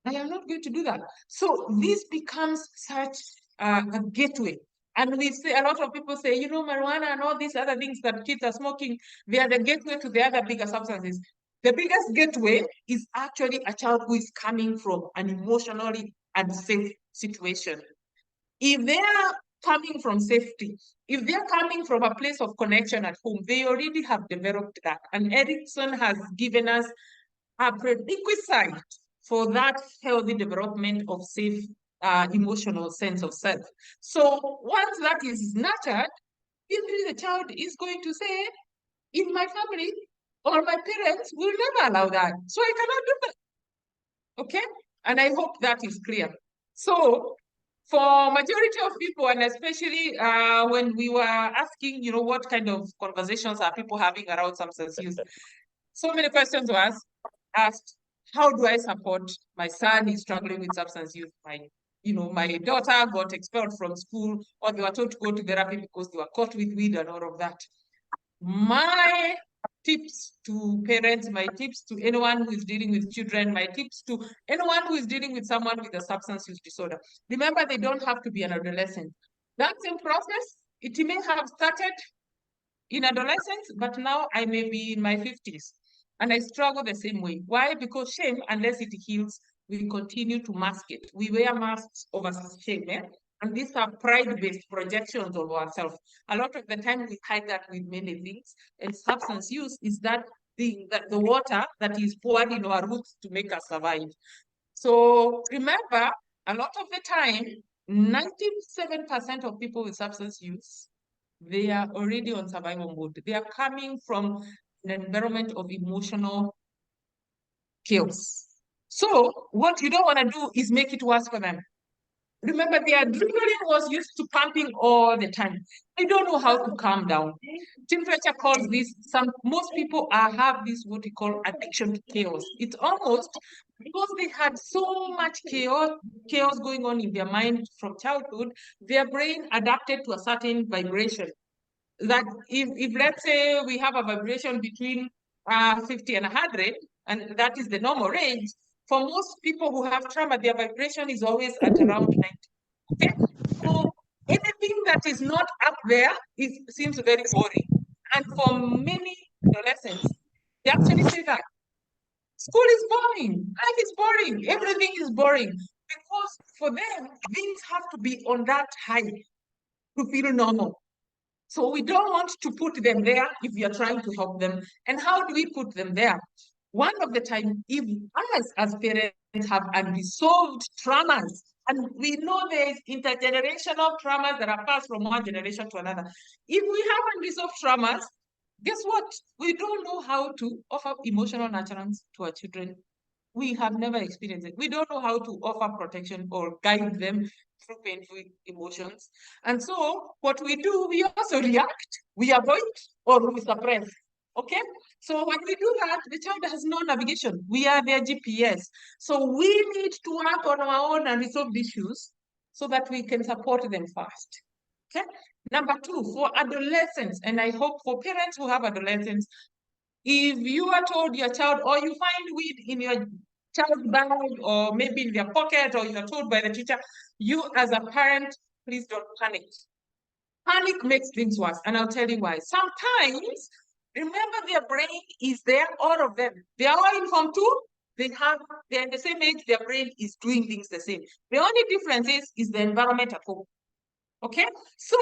I am not going to do that. So this becomes such a gateway. And we say, a lot of people say, marijuana and all these other things that kids are smoking, they are the gateway to the other bigger substances. The biggest gateway is actually a child who is coming from an emotionally unsafe situation. If they are coming from safety, if they're coming from a place of connection at home, they already have developed that. And Erickson has given us a prerequisite for that healthy development of safe emotional sense of self. So once that is nurtured, the child is going to say, in my family or my parents will never allow that. So I cannot do that. Okay? And I hope that is clear. So for majority of people, and especially when we were asking, what kind of conversations are people having around substance use, so many questions were asked. How do I support my son? He's struggling with substance use. My daughter got expelled from school, or they were told to go to therapy because they were caught with weed and all of that. My tips to parents, my tips to anyone who is dealing with children, my tips to anyone who is dealing with someone with a substance use disorder. Remember, they don't have to be an adolescent. That same process, it may have started in adolescence, but now I may be in my 50s. And I struggle the same way. Why? Because shame, unless it heals, we continue to mask it. We wear masks over shame. And these are pride-based projections of ourselves. A lot of the time we hide that with many things. And substance use is that thing, that the water that is poured in our roots to make us survive. So remember, a lot of the time, 97% of people with substance use, they are already on survival mode. They are coming from an environment of emotional chaos. So what you don't want to do is make it worse for them. Remember, the adrenaline was used to pumping all the time. They don't know how to calm down. Tim Fletcher calls this, most people have this what we call addiction to chaos. It's almost because they had so much chaos going on in their mind from childhood, their brain adapted to a certain vibration. That if let's say we have a vibration between 50 and 100, and that is the normal range, for most people who have trauma, their vibration is always at around 90. Okay? So anything that is not up there seems very boring. And for many adolescents, they actually say that school is boring, life is boring, everything is boring. Because for them, things have to be on that high to feel normal. So we don't want to put them there if we are trying to help them. And how do we put them there? One of the time, if us as parents have unresolved traumas, and we know there is intergenerational traumas that are passed from one generation to another. If we have unresolved traumas, guess what? We don't know how to offer emotional nurturance to our children. We have never experienced it. We don't know how to offer protection or guide them through painful emotions. And so what we do, we also react, we avoid, or we suppress. Okay? So when we do that, the child has no navigation. We are their GPS. So we need to work on our own and resolve issues so that we can support them fast. Okay? Number two, for adolescents, and I hope for parents who have adolescents, if you are told your child, or you find weed in your child's bag, or maybe in their pocket, or you are told by the teacher, you as a parent, please don't panic. Panic makes things worse, and I'll tell you why. Sometimes, remember, their brain is there, all of them. They are all informed too. They're in the same age, their brain is doing things the same. The only difference is the environment at home. Okay? So,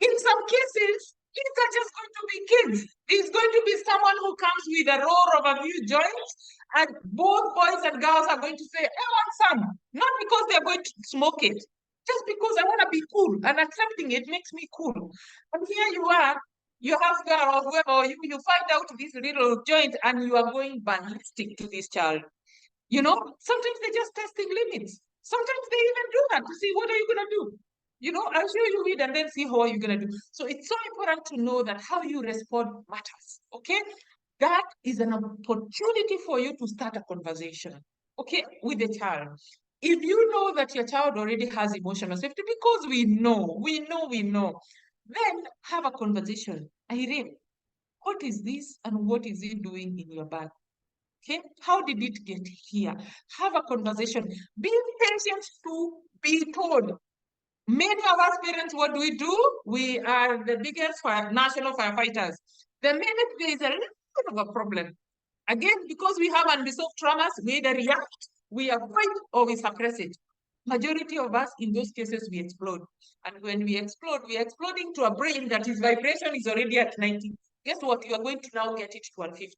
in some cases, kids are just going to be kids. There's going to be someone who comes with a roll of a few joints, and both boys and girls are going to say, I want some. Not because they're going to smoke it, just because I want to be cool, and accepting it makes me cool. And here you are, your husband or whoever, you find out this little joint, and you are going ballistic to this child. You know, sometimes they're just testing limits. Sometimes they even do that to see what are you going to do. You know, I'll show you weed and then see how you're going to do. So it's so important to know that how you respond matters, okay? That is an opportunity for you to start a conversation, okay, with the child. If you know that your child already has emotional safety, because we know, then have a conversation. Irene, what is this and what is it doing in your bag? Okay, how did it get here? Have a conversation. Be patient to be told. Many of us parents, what do? We are the biggest national firefighters. The minute there is a little bit of a problem, again, because we have unresolved traumas, we either react, we avoid, or we suppress it. Majority of us, in those cases, we explode. And when we explode, we are exploding to a brain that its vibration is already at 90. Guess what? You are going to now get it to 150.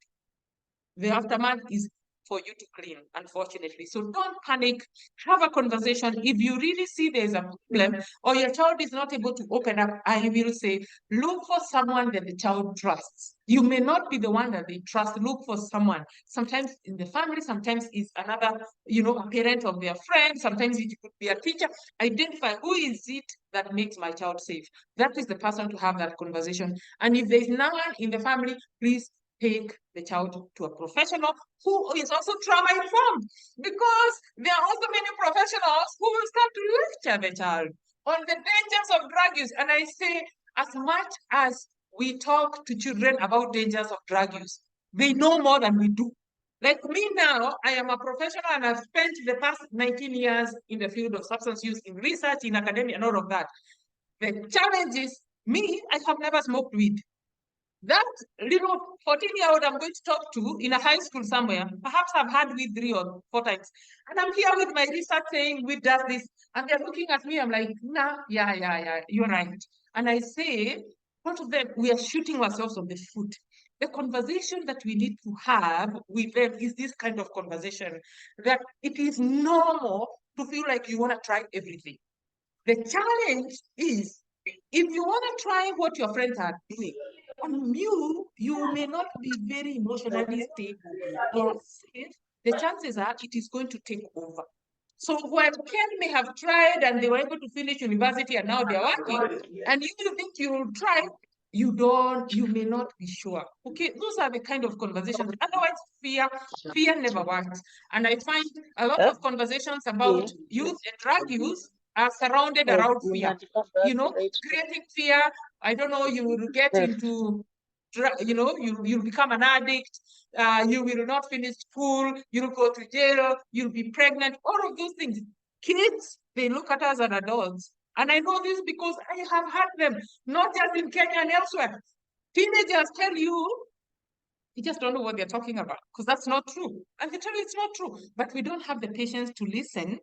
The aftermath is for you to clean, unfortunately. So don't panic. Have a conversation. If you really see there's a problem or your child is not able to open up, I will say, look for someone that the child trusts. You may not be the one that they trust. Look for someone. Sometimes in the family, sometimes it's another, a parent of their friend. Sometimes it could be a teacher. Identify who is it that makes my child safe. That is the person to have that conversation. And if there's no one in the family, please take the child to a professional who is also trauma informed, because there are also many professionals who will start to lecture the child on the dangers of drug use. And I say, as much as we talk to children about dangers of drug use, they know more than we do. Like me now, I am a professional and I've spent the past 19 years in the field of substance use, in research, in academia, and all of that. The challenge is, me, I have never smoked weed. That little 14-year-old I'm going to talk to in a high school somewhere, perhaps I've had weed 3 or 4 times. And I'm here with my research saying weed does this. And they're looking at me, I'm like, nah, yeah, you're right. And I say, both of them, we are shooting ourselves on the foot. The conversation that we need to have with them is this kind of conversation, that it is normal to feel like you want to try everything. The challenge is, if you want to try what your friends are doing, and you may not be very emotionally stable or safe, the chances are it is going to take over. So while Ken may have tried and they were able to finish university and now they're working, and you think you'll try, you may not be sure. Okay, those are the kind of conversations. Otherwise, fear never works. And I find a lot of conversations about youth and drug use are surrounded around fear. You know, creating fear. I don't know, you will get into, you know, you'll become an addict. You will not finish school, you'll go to jail, you'll be pregnant, all of those things. Kids, they look at us as adults. And I know this because I have had them, not just in Kenya and elsewhere. Teenagers tell you just don't know what they're talking about because that's not true. And they tell you it's not true. But we don't have the patience to listen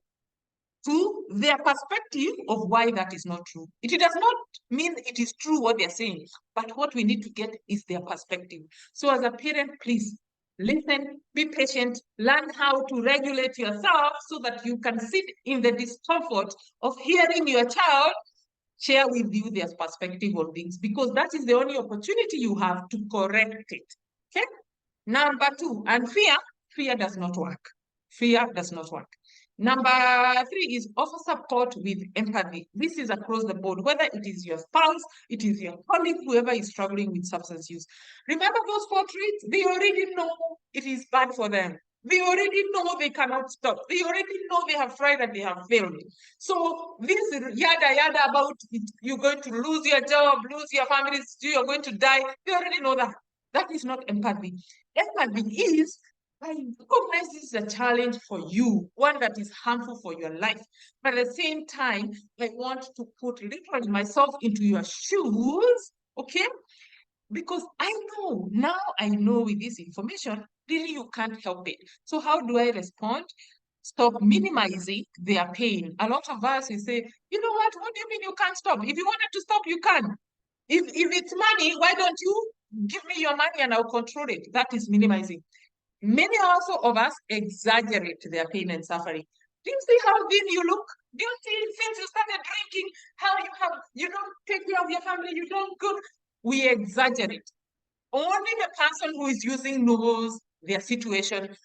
to their perspective of why that is not true. It does not mean it is true what they're saying, but what we need to get is their perspective. So as a parent, please listen, be patient, learn how to regulate yourself so that you can sit in the discomfort of hearing your child share with you their perspective on things, because that is the only opportunity you have to correct it. Okay? Number two, and fear does not work. Fear does not work. Number three is offer support with empathy. This is across the board, whether it is your spouse, it is your colleague, whoever is struggling with substance use. Remember those 4 traits? They already know it is bad for them. They already know they cannot stop. They already know they have tried and they have failed. So this yada yada about it, you're going to lose your job, lose your family, you're going to die. They already know that. That is not empathy. Empathy is, I recognize this is a challenge for you, one that is harmful for your life. But at the same time, I want to put literally myself into your shoes, okay? Because I know, now I know with this information, really you can't help it. So how do I respond? Stop minimizing their pain. A lot of us, we say, you know what do you mean you can't stop? If you wanted to stop, you can. If it's money, why don't you give me your money and I'll control it? That is minimizing. Many also of us exaggerate their pain and suffering. Do you see how thin you look? Do you see since you started drinking, how you don't take care of your family, you don't cook? We exaggerate. Only the person who is using knows their situation.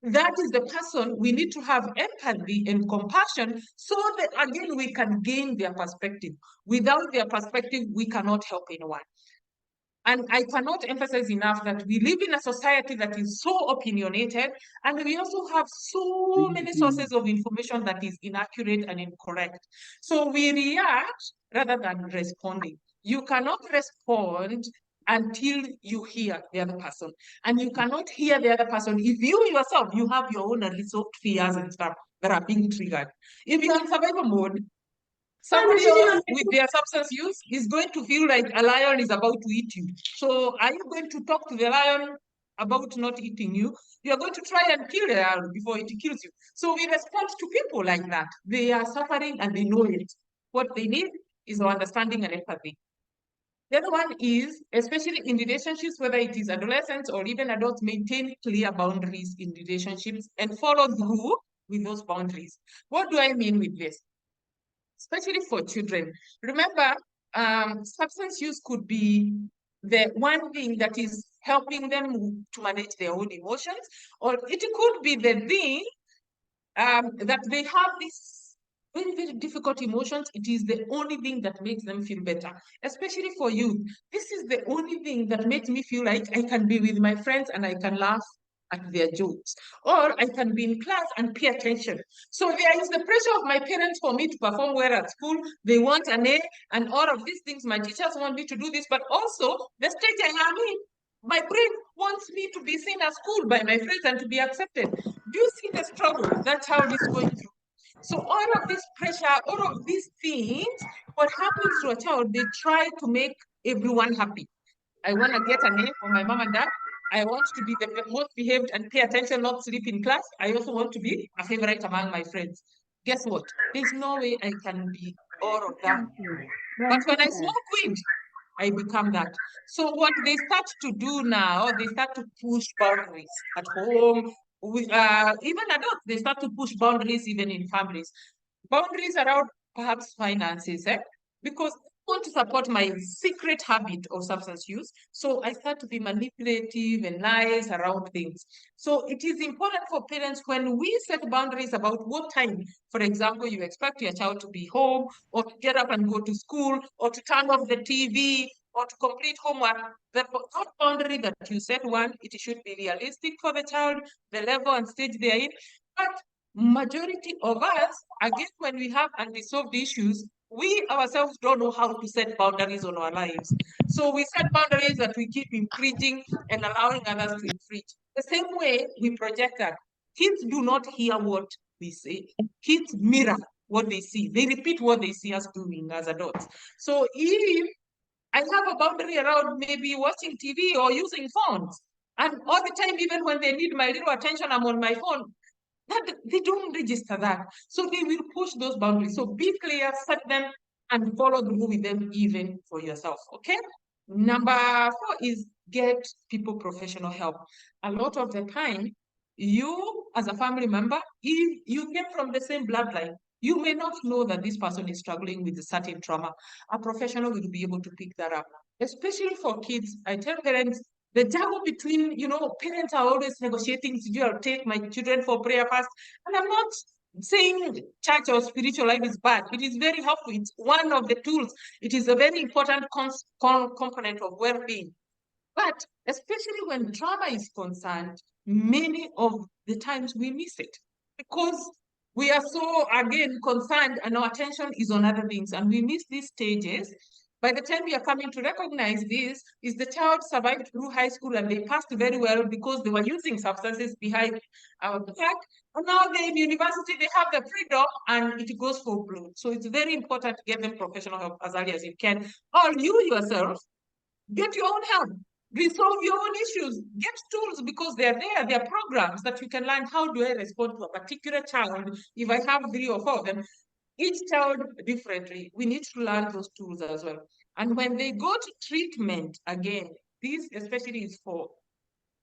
That is the person we need to have empathy and compassion so that again we can gain their perspective. Without their perspective, we cannot help anyone. And I cannot emphasize enough that we live in a society that is so opinionated, and we also have so many sources of information that is inaccurate and incorrect. So we react rather than responding. You cannot respond until you hear the other person. And you cannot hear the other person if you yourself, you have your own unresolved fears and stuff that are being triggered. If you're in survival mode, somebody else with their substance use is going to feel like a lion is about to eat you. So are you going to talk to the lion about not eating you? You're going to try and kill the lion before it kills you. So we respond to people like that. They are suffering and they know it. What they need is understanding and empathy. The other one is, especially in relationships, whether it is adolescents or even adults, maintain clear boundaries in relationships and follow through with those boundaries. What do I mean with this? Especially for children. Remember, substance use could be the one thing that is helping them to manage their own emotions, or it could be the thing that they have this very, very difficult emotions. It is the only thing that makes them feel better, especially for youth. This is the only thing that makes me feel like I can be with my friends and I can laugh at their jokes, or I can be in class and pay attention. So there is the pressure of my parents for me to perform well at school. They want an A and all of these things. My teachers want me to do this, but also the stage I am in, my brain wants me to be seen at school by my friends and to be accepted. Do you see the struggle that child is going through? So all of this pressure, all of these things, what happens to a child, they try to make everyone happy. I want to get an A for my mom and dad. I want to be the most behaved and pay attention, not sleep in class. I also want to be a favorite among my friends. Guess what? There's no way I can be all of that. But when I smoke weed, I become that. So what they start to do now, they start to push boundaries at home. With, even adults, they start to push boundaries even in families. Boundaries around perhaps finances, because want to support my secret habit of substance use. So I start to be manipulative and nice around things. So it is important for parents when we set boundaries about what time, for example, you expect your child to be home or to get up and go to school or to turn off the TV or to complete homework. The boundary that you set, one, it should be realistic for the child, the level and stage they are in. But majority of us, again, when we have unresolved issues, we ourselves don't know how to set boundaries on our lives. So we set boundaries that we keep infringing and allowing others to infringe. The same way we project that. Kids do not hear what we say. Kids mirror what they see. They repeat what they see us doing as adults. So if I have a boundary around maybe watching TV or using phones, and all the time, even when they need my little attention, I'm on my phone, that they don't register that. So they will push those boundaries. So be clear, set them, and follow through with them even for yourself. Okay. Number 4 is get people professional help. A lot of the time, you as a family member, if you came from the same bloodline, you may not know that this person is struggling with a certain trauma. A professional will be able to pick that up. Especially for kids, I tell parents, the juggle between, parents are always negotiating, I'll take my children for prayer fast. And I'm not saying church or spiritual life is bad. It is very helpful. It's one of the tools. It is a very important component of well-being. But especially when trauma is concerned, many of the times we miss it because we are so, again, concerned and our attention is on other things and we miss these stages. By the time we are coming to recognize this, is the child survived through high school and they passed very well because they were using substances behind our back. And now they're in university, they have the freedom and it goes full blown. So it's very important to get them professional help as early as you can. Or you yourself, get your own help. Resolve your own issues. Get tools because they're there. There are programs that you can learn. How do I respond to a particular child if I have 3 or 4 of them? Each child differently. We need to learn those tools as well. And when they go to treatment, again, this especially is for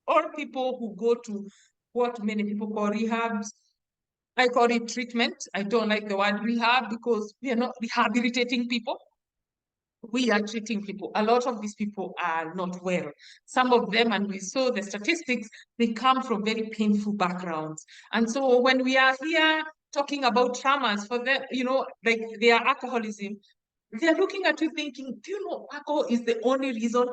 all people who go to what many people call rehabs. I call it treatment. I don't like the word rehab because we are not rehabilitating people. We are treating people. A lot of these people are not well. Some of them, and we saw the statistics, they come from very painful backgrounds. And so when we are here talking about traumas for them, like their alcoholism, they're looking at you thinking, do you know alcohol is the only reason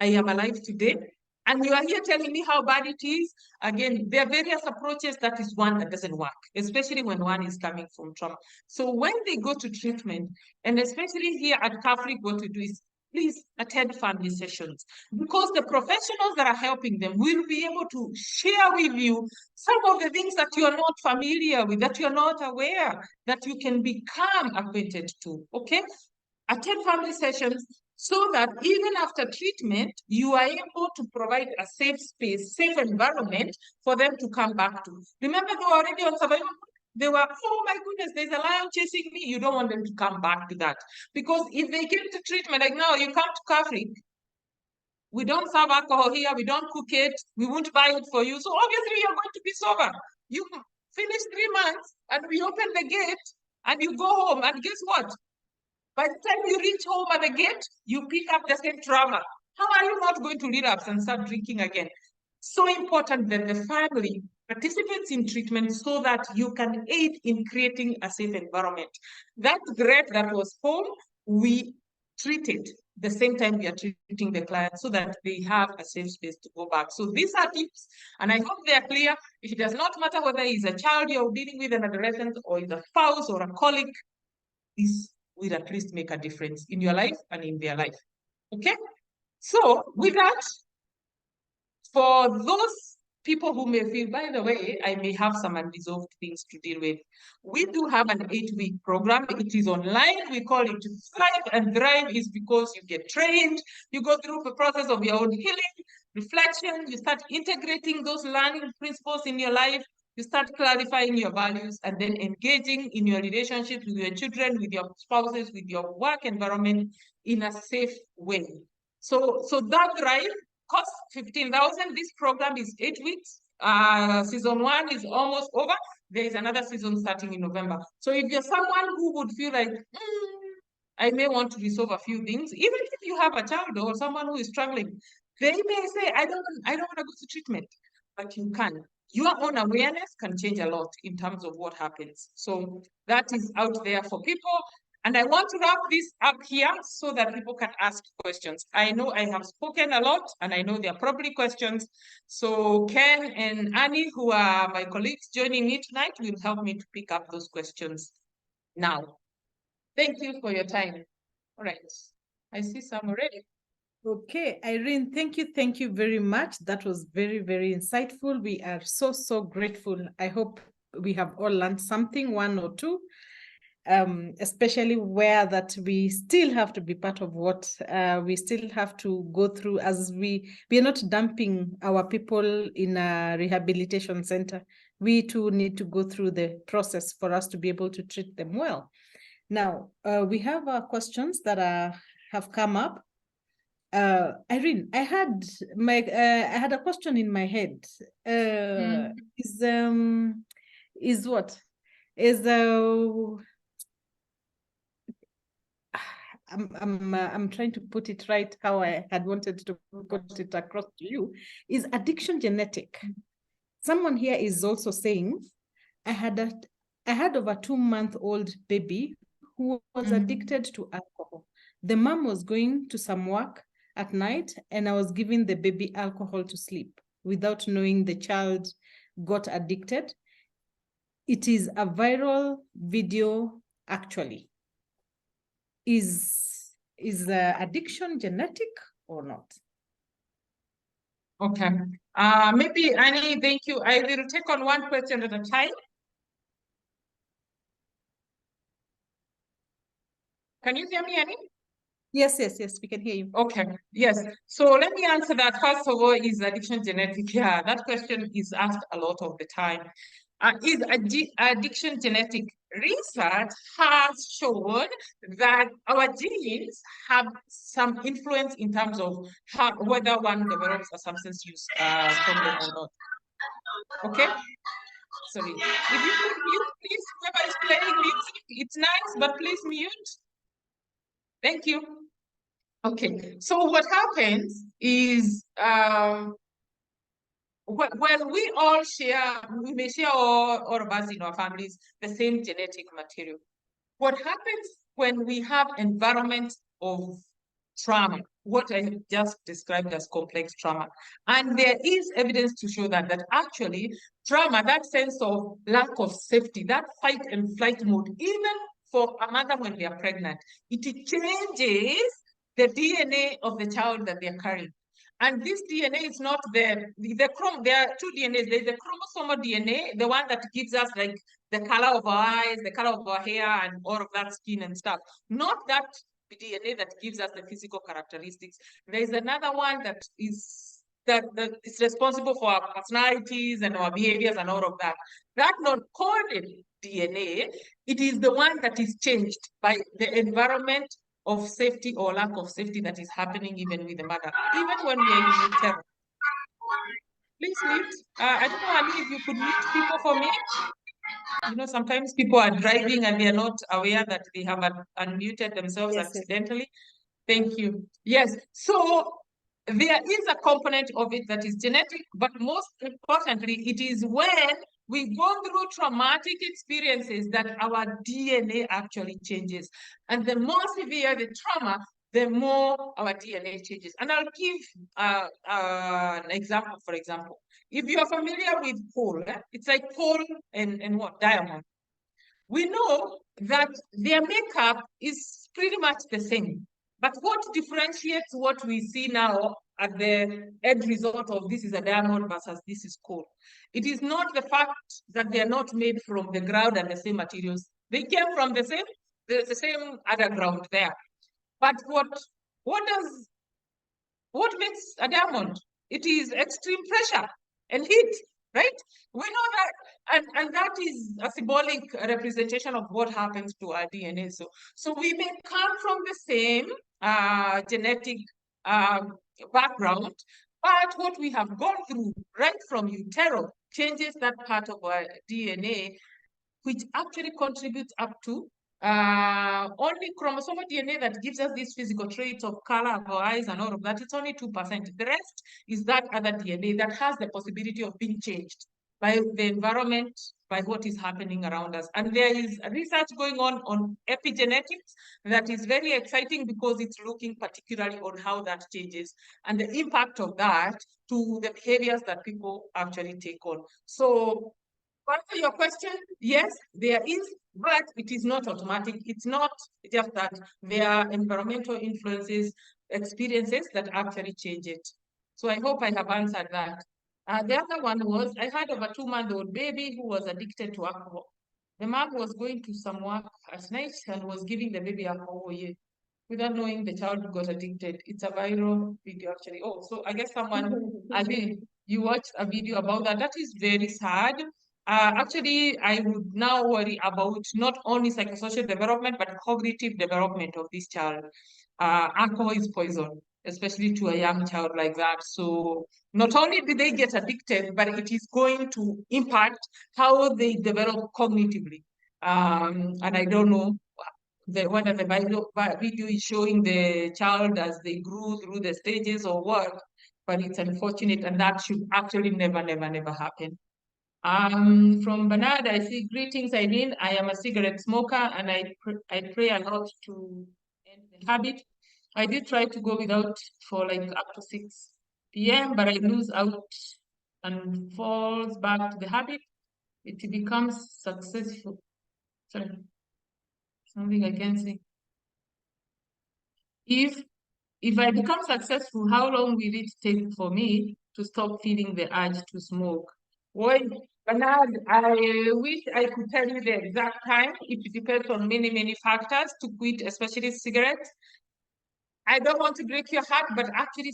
I am alive today? And you are here telling me how bad it is. Again, there are various approaches. That is one that doesn't work, especially when one is coming from trauma. So when they go to treatment, and especially here at Catholic, what we do is please attend family sessions because the professionals that are helping them will be able to share with you some of the things that you are not familiar with, that you are not aware, that you can become acquainted to. Okay? Attend family sessions so that even after treatment, you are able to provide a safe space, safe environment for them to come back to. Remember, they were already on survival. They were, oh my goodness, there's a lion chasing me. You don't want them to come back to that. Because if they came to treatment, like now, you come to Catholic, we don't serve alcohol here, we don't cook it, we won't buy it for you. So obviously you're going to be sober. You finish 3 months and we open the gate and you go home and guess what? By the time you reach home at the gate, you pick up the same trauma. How are you not going to relapse and start drinking again? So important that the family participates in treatment so that you can aid in creating a safe environment. That grape that was home, we treat it the same time we are treating the client so that they have a safe space to go back. So these are tips, and I hope they are clear. It does not matter whether it's a child you're dealing with, an adolescent, or it's a spouse or a colleague, this will at least make a difference in your life and in their life. Okay? So with that, for those people who may feel, by the way, I may have some unresolved things to deal with, we do have an 8-week program. It is online. We call it Thrive, and Thrive is because you get trained, you go through the process of your own healing, reflection, you start integrating those learning principles in your life, you start clarifying your values, and then engaging in your relationships with your children, with your spouses, with your work environment in a safe way. So that Thrive costs 15,000. This program is 8 weeks. Season 1 is almost over. There is another season starting in November. So if you're someone who would feel like, I may want to resolve a few things. Even if you have a child or someone who is struggling, they may say, I don't want to go to treatment, but you can. Your own awareness can change a lot in terms of what happens. So that is out there for people. And I want to wrap this up here so that people can ask questions. I know I have spoken a lot and I know there are probably questions. So Ken and Annie, who are my colleagues joining me tonight, will help me to pick up those questions now. Thank you for your time. All right. I see some already. Okay, Irene, thank you very much. That was very, very insightful. We are so grateful. I hope we have all learned something, one or two, especially where that we still have to be part of what we still have to go through, as we are not dumping our people in a rehabilitation center. We too need to go through the process for us to be able to treat them well. Now, we have questions that have come up. Irene, I had a question in my head. I'm trying to put it right how I had wanted to put it across to you. Is addiction genetic? Someone here is also saying, I had of a 2-month-old baby who was addicted to alcohol. The mom was going to some work at night, and I was giving the baby alcohol to sleep without knowing the child got addicted. It is a viral video, actually. Is addiction genetic or not? Okay. Maybe Annie, thank you. I will take on one question at a time. Can you hear me, Annie? Yes, we can hear you. Okay, yes. So let me answer that. First of all, is addiction genetic? Yeah, that question is asked a lot of the time. Is addiction genetic? Research has shown that our genes have some influence in terms of whether one develops a substance use problem or not. Okay? Sorry. If you could mute, please, whoever is playing music, it's nice, but please mute. Thank you. Okay, so what happens is, well, we all share, we may share all of us in our families the same genetic material. What happens when we have environments of trauma, what I just described as complex trauma, and there is evidence to show that actually trauma, that sense of lack of safety, that fight and flight mode, even for a mother when they are pregnant, it changes the DNA of the child that they're carrying. And this DNA is not there are two DNAs. There's the chromosomal DNA, the one that gives us like the color of our eyes, the color of our hair, and all of that skin and stuff. Not that DNA that gives us the physical characteristics. There's another one that is responsible for our personalities and our behaviors and all of that. That non-coded DNA, it is the one that is changed by the environment of safety or lack of safety that is happening even with the mother, even when we are in utero. Please mute. I don't know, Ali, if you could mute people for me. You know, sometimes people are driving and they are not aware that they have unmuted themselves accidentally. Thank you. Yes, so there is a component of it that is genetic, but most importantly, it is when we go through traumatic experiences that our DNA actually changes. And the more severe the trauma, the more our DNA changes. And I'll give an example, for example. If you're familiar with coal, it's like coal and what? Diamond. We know that their makeup is pretty much the same. But what differentiates what we see now at the end result of this is a diamond versus this is coal? It is not the fact that they are not made from the ground and the same materials. They came from the same underground there. But what makes a diamond? It is extreme pressure and heat, right? We know that, and that is a symbolic representation of what happens to our DNA. So we may come from the same genetic background, but what we have gone through right from utero changes that part of our DNA, which actually contributes up to only chromosomal DNA that gives us these physical traits of color of our eyes and all of that, it's only 2%. The rest is that other DNA that has the possibility of being changed by the environment, by what is happening around us. And there is research going on epigenetics that is very exciting because it's looking particularly on how that changes and the impact of that to the behaviors that people actually take on. So to answer your question, yes, there is, but it is not automatic. It's not just that there are environmental influences, experiences that actually change it. So I hope I have answered that. The other one was, I had of a 2-month-old baby who was addicted to alcohol. The mom was going to some work at night and was giving the baby alcohol without knowing the child got addicted. It's a viral video actually. Oh, so I guess someone, I think you watched a video about that. That is very sad. Actually, I would now worry about not only psychosocial development, but cognitive development of this child. Alcohol is poison, especially to a young child like that. So not only do they get addicted, but it is going to impact how they develop cognitively. And I don't know whether the video is showing the child as they grew through the stages or what, but it's unfortunate, and that should actually never happen. From Bernard, I see, greetings, Irene. I am a cigarette smoker and I pray a lot to end the habit. I did try to go without for like up to 6 p.m., but I lose out and falls back to the habit. It becomes successful. Sorry, something I can say. If I become successful, how long will it take for me to stop feeling the urge to smoke? Well, Bernard, I wish I could tell you the exact time. It depends on many factors to quit, especially cigarettes. I don't want to break your heart, but actually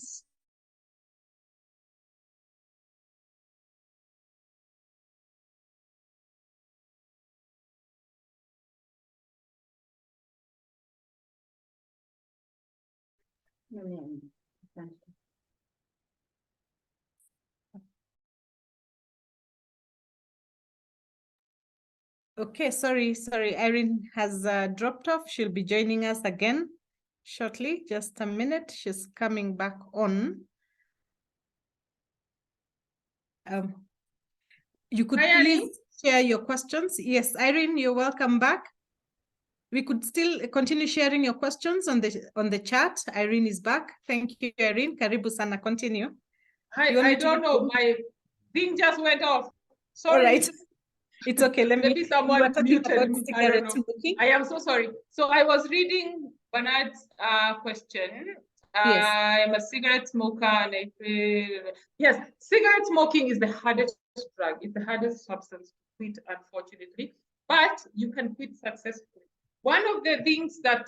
Okay, sorry. Irene has dropped off. She'll be joining us again shortly. Just a minute. She's coming back on. You could Hi, please Irene. share your questions. Yes, Irene, you're welcome back. We could still continue sharing your questions on the chat. Irene is back. Thank you, Irene. Karibu sana. Continue. I don't know. My thing just went off. Sorry. All right. It's okay. Maybe someone muted me. I don't know. Smoking. I am so sorry. So I was reading Bernard's question. Yes. I am a cigarette smoker, and I feel, yes, cigarette smoking is the hardest drug. It's the hardest substance to quit, unfortunately. But you can quit successfully. One of the things that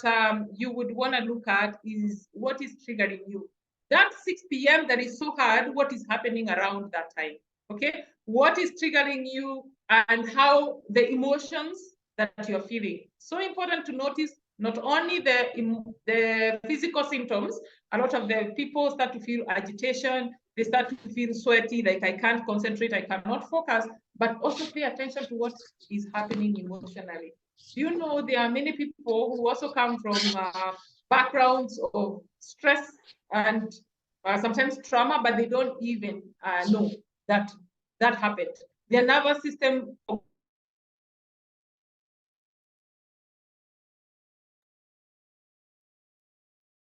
you would want to look at is what is triggering you. That 6 p.m. that is so hard, what is happening around that time? Okay, what is triggering you and how the emotions that you're feeling. So important to notice not only the physical symptoms. A lot of the people start to feel agitation, they start to feel sweaty, like I can't concentrate, I cannot focus, but also pay attention to what is happening emotionally. You know, there are many people who also come from backgrounds of stress and sometimes trauma, but they don't even know that happened. Their nervous system.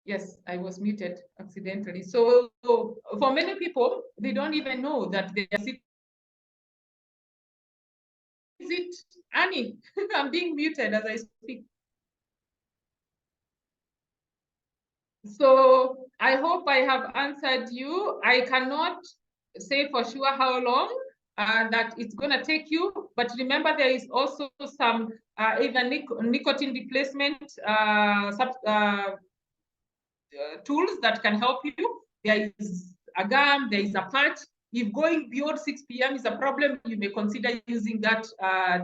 Yes, I was muted accidentally. So for many people, they don't even know that they are sick. Is it Annie? I'm being muted as I speak. So I hope I have answered you. I cannot say for sure how long that it's going to take you, but remember there is also some either nicotine replacement tools that can help you. There is a gum, there is a patch. If going beyond 6 p.m. is a problem, you may consider using that,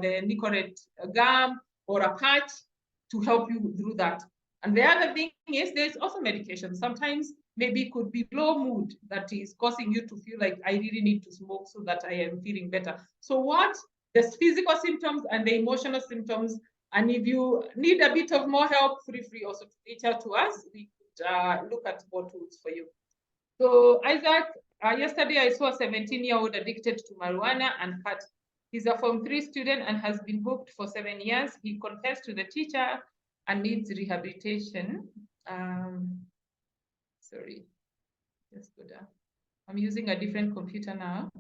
the Nicorette gum or a patch to help you through that. And the other thing is there's also medication. Sometimes maybe it could be low mood that is causing you to feel like I really need to smoke so that I am feeling better. So what the physical symptoms and the emotional symptoms And if you need a bit of more help, feel free also to reach out to us. We could look at more tools for you. So Isaac, yesterday I saw a 17-year-old addicted to marijuana and cut. He's a Form 3 student and has been hooked for 7 years. He confessed to the teacher and needs rehabilitation. Sorry, just go down. I'm using a different computer now.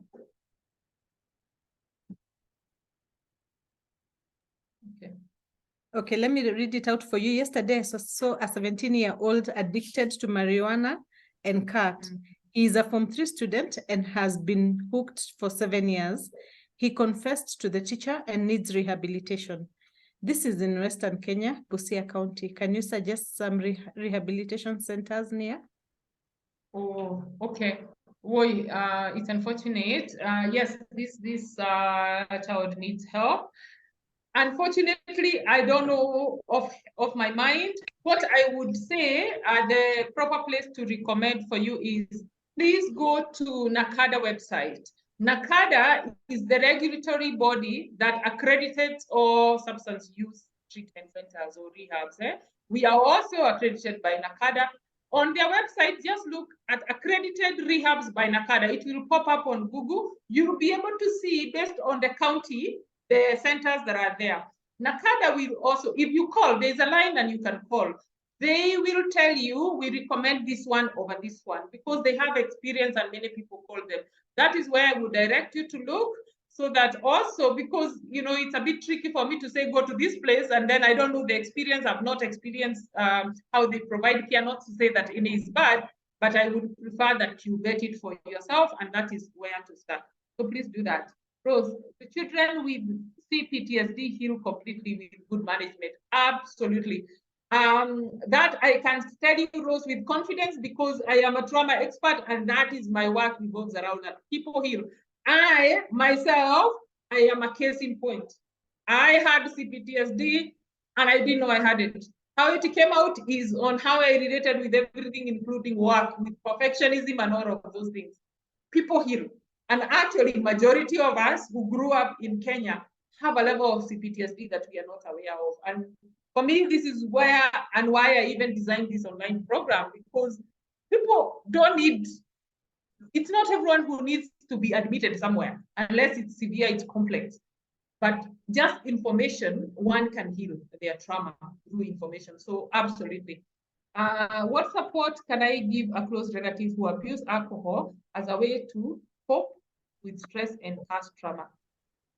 Okay. Okay, let me read it out for you. Yesterday, I saw a 17-year-old addicted to marijuana and crack. He is a Form 3 student and has been hooked for 7 years. He confessed to the teacher and needs rehabilitation. This is in Western Kenya, Busia County. Can you suggest some rehabilitation centers near? Oh, okay. Boy, it's unfortunate. Yes, this child needs help. Unfortunately, I don't know of my mind. What I would say the proper place to recommend for you is please go to NACADA website. NACADA is the regulatory body that accredits all substance use treatment centers or rehabs. We are also accredited by NACADA. On their website, just look at accredited rehabs by NACADA. It will pop up on Google. You'll be able to see based on the county, the centers that are there. NACADA will also, if you call, there's a line and you can call. They will tell you, we recommend this one over this one because they have experience and many people call them. That is where I would direct you to look so that also, because, you know, it's a bit tricky for me to say, go to this place and then I don't know the experience. I've not experienced how they provide care, not to say that it is bad, but I would prefer that you get it for yourself and that is where to start. So please do that. Rose, the children with CPTSD heal completely with good management. Absolutely. That I can tell you, Rose, with confidence because I am a trauma expert and that is my work revolves around that. People heal. I, myself, I am a case in point. I had CPTSD and I didn't know I had it. How it came out is on how I related with everything, including work, with perfectionism and all of those things. People heal. And actually, majority of us who grew up in Kenya have a level of CPTSD that we are not aware of. And for me, this is where and why I even designed this online program, because people don't need, it's not everyone who needs to be admitted somewhere, unless it's severe, it's complex. But just information, one can heal their trauma through information. So absolutely. What support can I give a close relative who abused alcohol as a way to cope with stress and past trauma?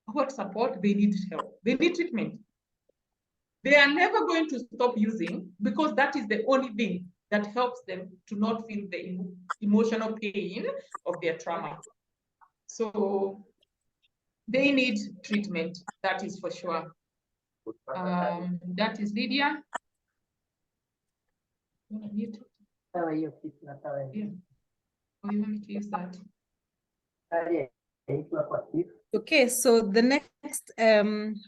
What support? They need help. They need treatment. They are never going to stop using because that is the only thing that helps them to not feel the emotional pain of their trauma. So they need treatment, that is for sure. That is Lydia. You want to mute? Yeah. Oh, you want me to use that? Okay, so the next,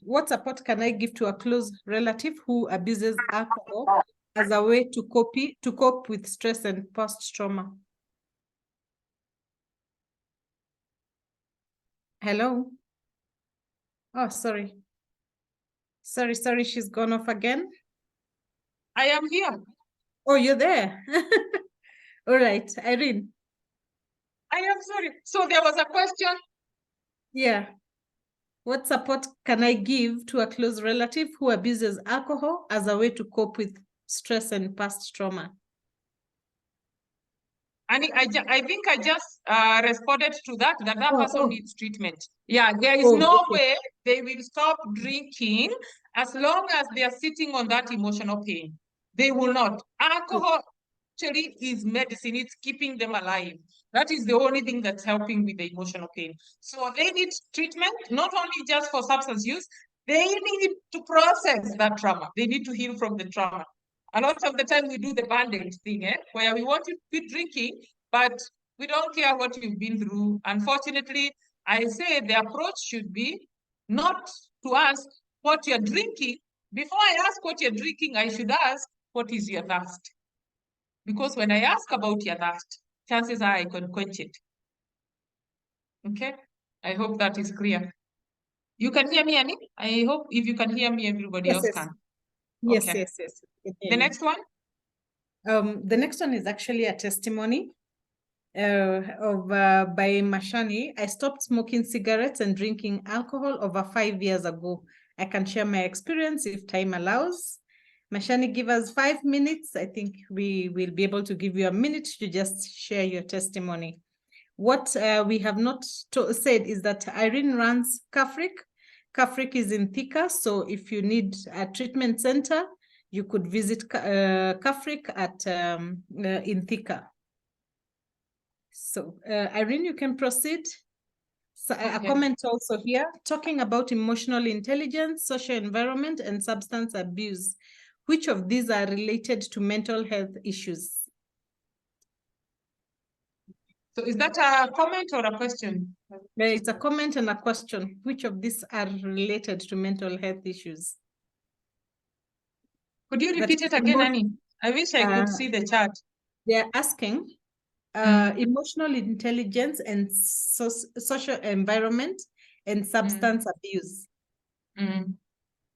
what support can I give to a close relative who abuses alcohol as a way to cope with stress and post-trauma? Hello? Oh, sorry. Sorry, she's gone off again. I am here. Oh, you're there. All right, Irene. I am sorry. So there was a question. Yeah. What support can I give to a close relative who abuses alcohol as a way to cope with stress and past trauma? And I think I just responded to that person needs treatment. Yeah, there is way they will stop drinking as long as they are sitting on that emotional pain. They will not. Alcohol actually is medicine. It's keeping them alive. That is the only thing that's helping with the emotional pain. So they need treatment, not only just for substance use, they need to process that trauma. They need to heal from the trauma. A lot of the time we do the band-aid thing, where we want you to quit drinking, but we don't care what you've been through. Unfortunately, I say the approach should be not to ask what you're drinking. Before I ask what you're drinking, I should ask, what is your thirst? Because when I ask about your thirst, chances are I can quench it. Okay? I hope that is clear. You can hear me, Annie? I hope if you can hear me, everybody else can. Yes, Okay. yes. The next one? The next one is actually a testimony by Mashani. I stopped smoking cigarettes and drinking alcohol over 5 years ago. I can share my experience if time allows. Mashani, give us 5 minutes. I think we will be able to give you a minute to just share your testimony. What we have not said is that Irene runs Kafrik. Kafrik is in Thika, so if you need a treatment center, you could visit Kafrik at in Thika. So Irene, you can proceed. So a comment also here, talking about emotional intelligence, social environment, and substance abuse. Which of these are related to mental health issues? So is that a comment or a question? It's a comment and a question. Which of these are related to mental health issues? Could you repeat it again, Annie? I wish I could see the chart. They're asking emotional intelligence and social environment and substance abuse.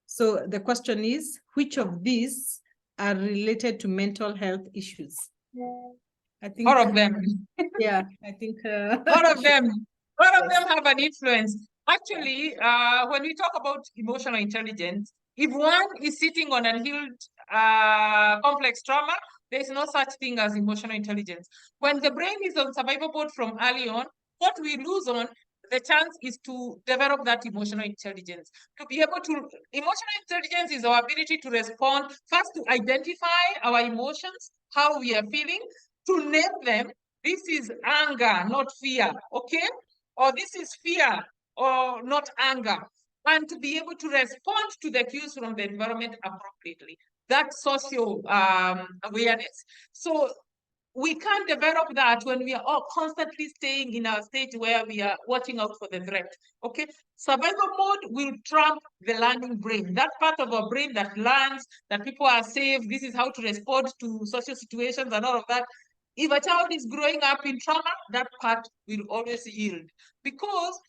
So the question is, which of these are related to mental health issues? I think all of them. Yeah, I think all of them. All of them have an influence. Actually, when we talk about emotional intelligence, if one is sitting on unhealed complex trauma, there is no such thing as emotional intelligence. When the brain is on survival mode from early on, what we lose on, the chance is to develop that emotional intelligence. To be able to, emotional intelligence is our ability to respond, first to identify our emotions, how we are feeling, to name them. This is anger, not fear, okay? Or this is fear, or not anger. And to be able to respond to the cues from the environment appropriately. That's social awareness. So we can't develop that when we are all constantly staying in our state where we are watching out for the threat, okay? Survival mode will trump the learning brain. That part of our brain that learns that people are safe, this is how to respond to social situations and all of that. If a child is growing up in trauma, that part will always yield because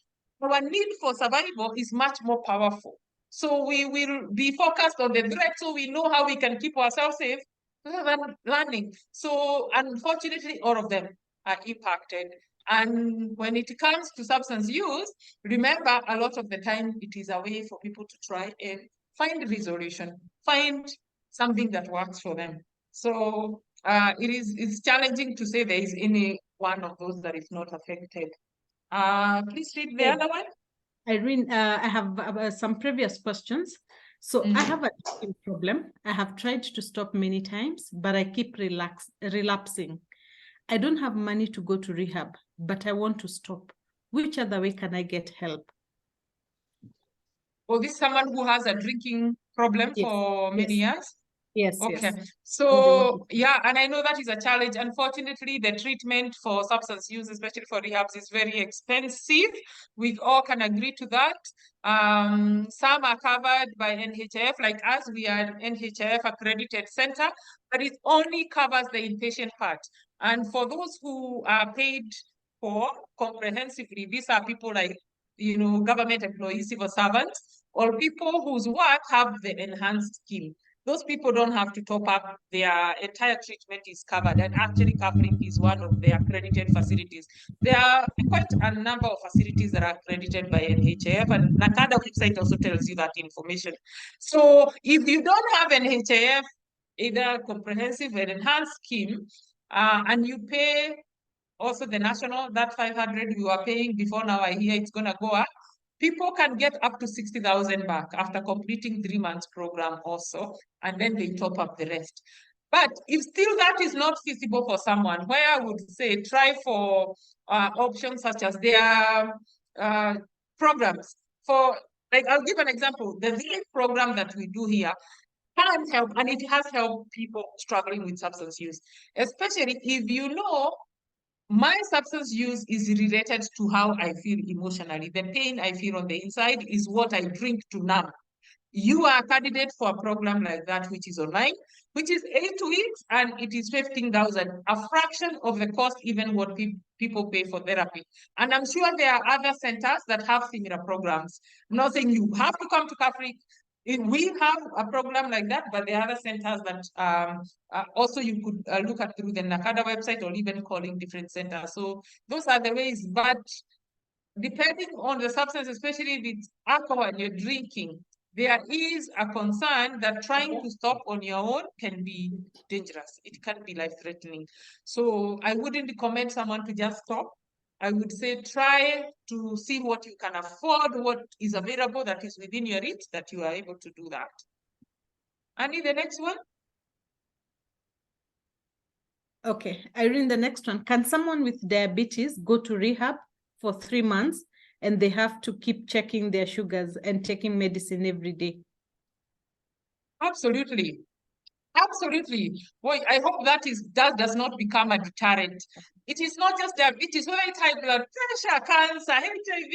our need for survival is much more powerful. So we will be focused on the threat so we know how we can keep ourselves safe rather than learning. So unfortunately, all of them are impacted. And when it comes to substance use, remember a lot of the time it is a way for people to try and find resolution, find something that works for them. So it's challenging to say there is any one of those that is not affected. Please read the other one. Irene, I have some previous questions. So I have a drinking problem. I have tried to stop many times, but I keep relapsing. I don't have money to go to rehab, but I want to stop. Which other way can I get help? Well, this is someone who has a drinking problem for many years. Yes. Okay. So yeah, and I know that is a challenge. Unfortunately, the treatment for substance use, especially for rehabs, is very expensive. We all can agree to that. Some are covered by NHIF, like us, we are an NHIF accredited center, but it only covers the inpatient part. And for those who are paid for comprehensively, these are people like, you know, government employees, civil servants, or people whose work have the enhanced scheme. Those people don't have to top up. Their entire treatment is covered, and actually Kafrik is one of the accredited facilities. There are quite a number of facilities that are accredited by NHIF, and NACADA website also tells you that information. So if you don't have NHIF, either comprehensive or enhanced scheme, and you pay also the national, that 500 you are paying before, now I hear it's gonna go up, people can get up to 60,000 back after completing 3 months program also, and then they top up the rest. But if still that is not feasible for someone, where I would say try for options such as their programs. For, like, I'll give an example. The village program that we do here can help, and it has helped people struggling with substance use, especially if you know my substance use is related to how I feel emotionally. The pain I feel on the inside is what I drink to numb. You are a candidate for a program like that, which is online, which is 8 weeks, and it is 15,000, a fraction of the cost, even what people pay for therapy. And I'm sure there are other centers that have similar programs. I'm not saying you have to come to Catholic. We have a program like that, but there are other centers that also you could look at through the NACADA website or even calling different centers. So those are the ways, but depending on the substance, especially with alcohol and you're drinking, there is a concern that trying to stop on your own can be dangerous. It can be life-threatening. So I wouldn't recommend someone to just stop. I would say try to see what you can afford, what is available that is within your reach, that you are able to do that. Annie, the next one. Okay, Irene, the next one. Can someone with diabetes go to rehab for 3 months and they have to keep checking their sugars and taking medicine every day? Absolutely. Absolutely. Well, I hope that does not become a deterrent. It is not just diabetes, whether it's high blood pressure, cancer, HIV.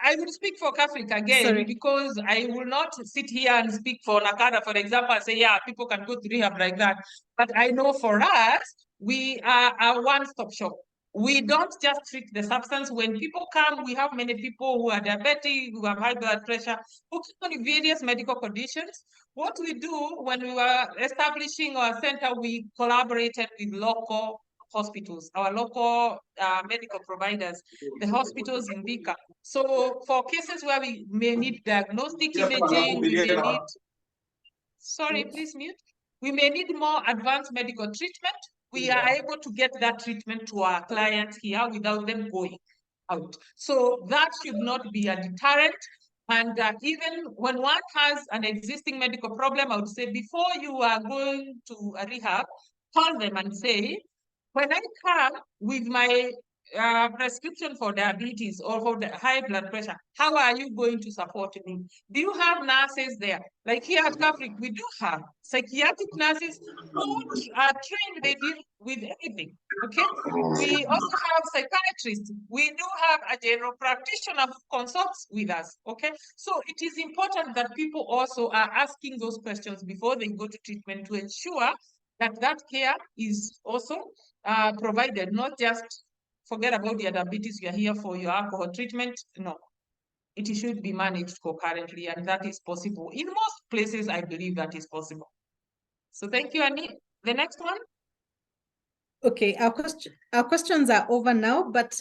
I will speak for Catholic again because I will not sit here and speak for NACADA, for example, and say, yeah, people can go to rehab like that. But I know for us, we are a one-stop shop. We don't just treat the substance. When people come, we have many people who are diabetic, who have high blood pressure, who come with various medical conditions. What we do when we were establishing our center, we collaborated with local hospitals, our local medical providers, the hospitals in Vika. So for cases where we may need diagnostic imaging, we may need, sorry, please mute. We may need more advanced medical treatment. We are able to get that treatment to our clients here without them going out. So that should not be a deterrent. And even when one has an existing medical problem, I would say before you are going to a rehab, call them and say, when I come with my prescription for diabetes or for the high blood pressure, how are you going to support me? Do you have nurses there? Like here at Catholic, we do have psychiatric nurses who are trained, they deal with everything, okay? We also have psychiatrists. We do have a general practitioner who consults with us, okay? So it is important that people also are asking those questions before they go to treatment to ensure that that care is also provided, not just forget about your diabetes, you're here for your alcohol treatment. No, it should be managed concurrently, and that is possible. In most places, I believe that is possible. So thank you, Annie. The next one. Okay, our questions are over now, but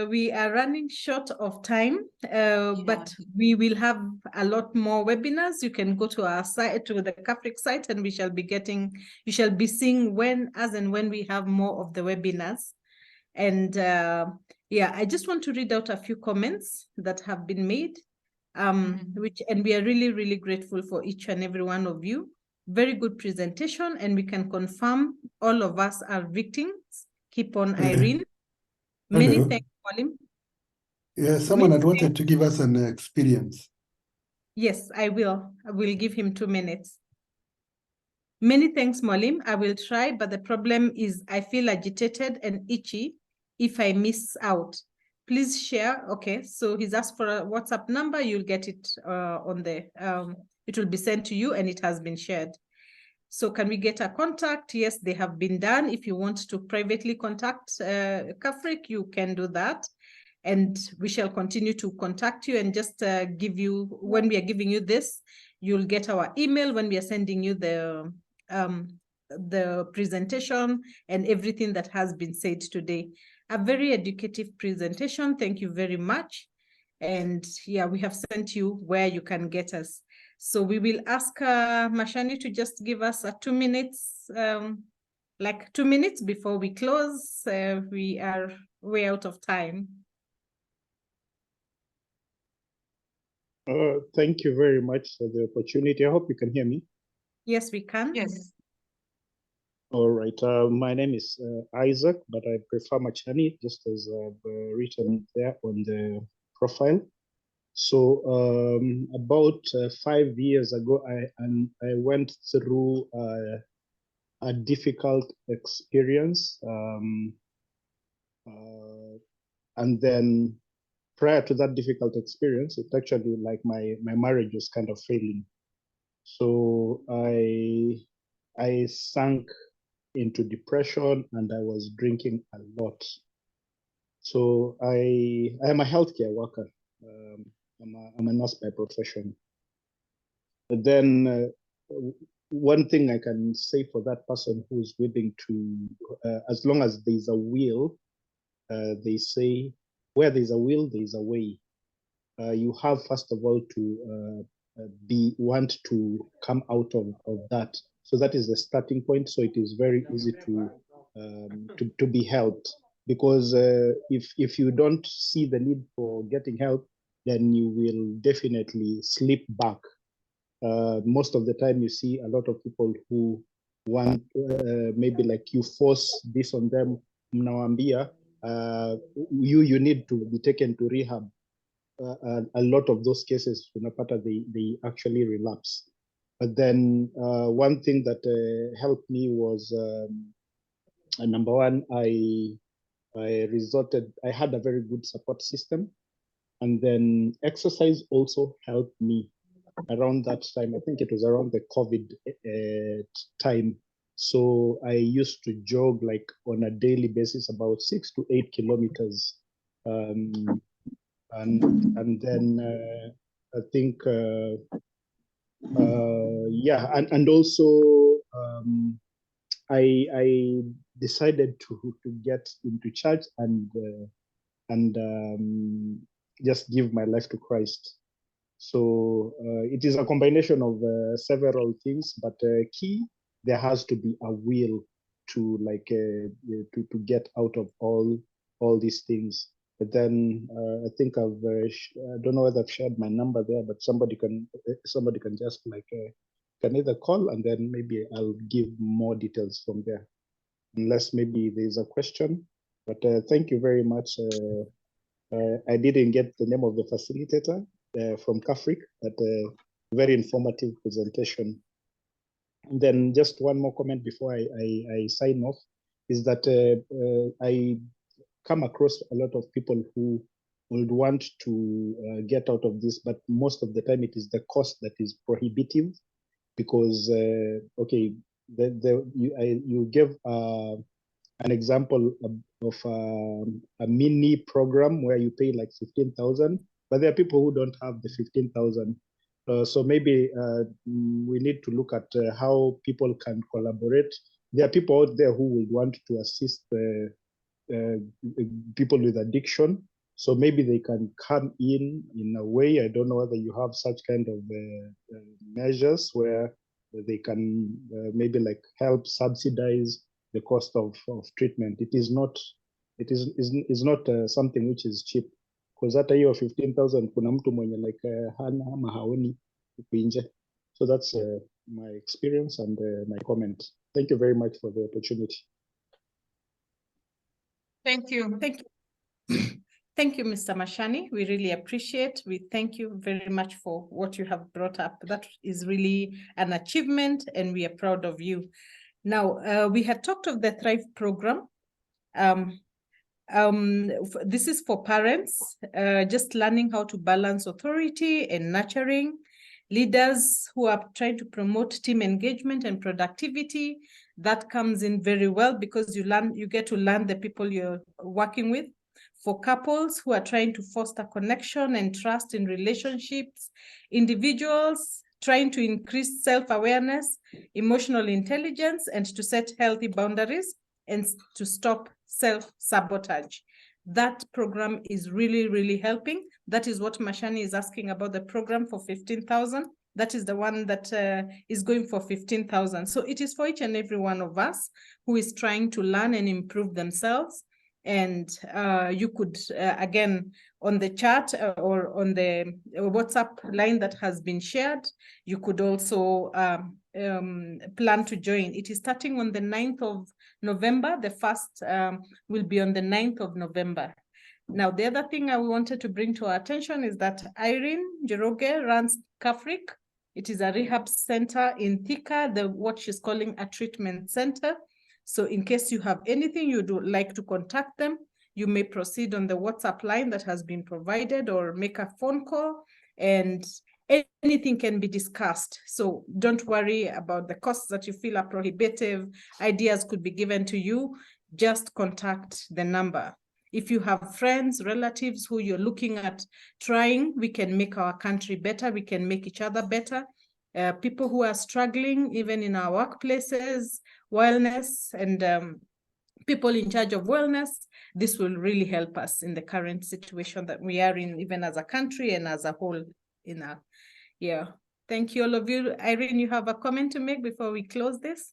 we are running short of time. But we will have a lot more webinars. You can go to our site, to the Catholic site, and you shall be seeing when we have more of the webinars. And yeah, I just want to read out a few comments that have been made, and we are really, really grateful for each and every one of you. Very good presentation, and we can confirm all of us are victims. Keep on, Irene. Many thanks, Colin. Yeah, someone had wanted to give us an experience. Yes, I will. I will give him 2 minutes. Many thanks, Molim. I will try, but the problem is I feel agitated and itchy if I miss out. Please share. Okay, so he's asked for a WhatsApp number. You'll get it on the, it will be sent to you and it has been shared. So can we get a contact? Yes, they have been done. If you want to privately contact Catholic, you can do that. And we shall continue to contact you and just give you, when we are giving you this, you'll get our email when we are sending you the presentation and everything that has been said today. A very educative presentation. Thank you very much. And yeah, we have sent you where you can get us. So we will ask Mashani to just give us a 2 minutes, like 2 minutes before we close. We are way out of time. Thank you very much for the opportunity. I hope you can hear me. Yes, we can. Yes. All right. My name is Isaac, but I prefer Machani, just as written there on the profile. So about 5 years ago, I went through a difficult experience, and then prior to that difficult experience, it actually, like, my marriage was kind of failing. So I sank into depression and I was drinking a lot. So I am a healthcare worker. I'm a nurse by profession. But then one thing I can say for that person who's willing to, as long as there's a will, they say, where there's a will, there's a way. You have, first of all, to want to come out of that. So that is the starting point. So it is very easy to be helped, because if you don't see the need for getting help, then you will definitely slip back. Most of the time you see a lot of people who want, maybe like you force this on them, mnawambia, you need to be taken to rehab. A lot of those cases, unapata, they actually relapse. But then one thing that helped me was, number one, I had a very good support system. And then exercise also helped me around that time. I think it was around the COVID time. So I used to jog like on a daily basis, about 6 to 8 kilometers. And then I think, yeah, and also I decided to get into church and just give my life to Christ. So it is a combination of several things, but key, there has to be a will to like to get out of all these things. But then I think I don't know whether I've shared my number there, but somebody can just like can either call, and then maybe I'll give more details from there, unless maybe there's a question. But thank you very much. I didn't get the name of the facilitator from CAFRIC, but very informative presentation. And then just one more comment before I sign off, is that I come across a lot of people who would want to get out of this, but most of the time it is the cost that is prohibitive, because okay, you gave an example of a mini program where you pay like 15,000, but there are people who don't have the 15,000. So maybe we need to look at how people can collaborate. There are people out there who would want to assist people with addiction. So maybe they can come in a way. I don't know whether you have such kind of measures where they can maybe like help subsidize the cost of treatment. It is not something which is cheap, because hata hiyo 15,000 kuna mtu mwenye like hana ama haoni huku nje. So that's my experience and my comment. Thank you very much for the opportunity. Thank you. Thank you. Thank you, Mr. Mashani. We really appreciate. We thank you very much for what you have brought up. That is really an achievement, and we are proud of you. Now, we had talked of the Thrive program. This is for parents, just learning how to balance authority and nurturing. Leaders who are trying to promote team engagement and productivity, that comes in very well, because you get to learn the people you're working with. For couples who are trying to foster connection and trust in relationships, individuals trying to increase self-awareness, emotional intelligence, and to set healthy boundaries and to stop self-sabotage. That program is really, really helping. That is what Mashani is asking about, the program for 15,000. That is the one that is going for 15,000. So it is for each and every one of us who is trying to learn and improve themselves. And you could, again, on the chat or on the WhatsApp line that has been shared, you could also plan to join. It is starting on the 9th of November. The first will be on the 9th of November. Now, the other thing I wanted to bring to our attention is that Irene Jeroge runs CAFRIC. It is a rehab center in Thika, what she's calling a treatment center. So in case you have anything you'd like to contact them, you may proceed on the WhatsApp line that has been provided, or make a phone call, and anything can be discussed. So don't worry about the costs that you feel are prohibitive. Ideas could be given to you. Just contact the number. If you have friends, relatives who you're looking at trying, we can make our country better. We can make each other better. People who are struggling, even in our workplaces, wellness, and people in charge of wellness, this will really help us in the current situation that we are in, even as a country and as a whole. Thank you, all of you. Irene, you have a comment to make before we close this?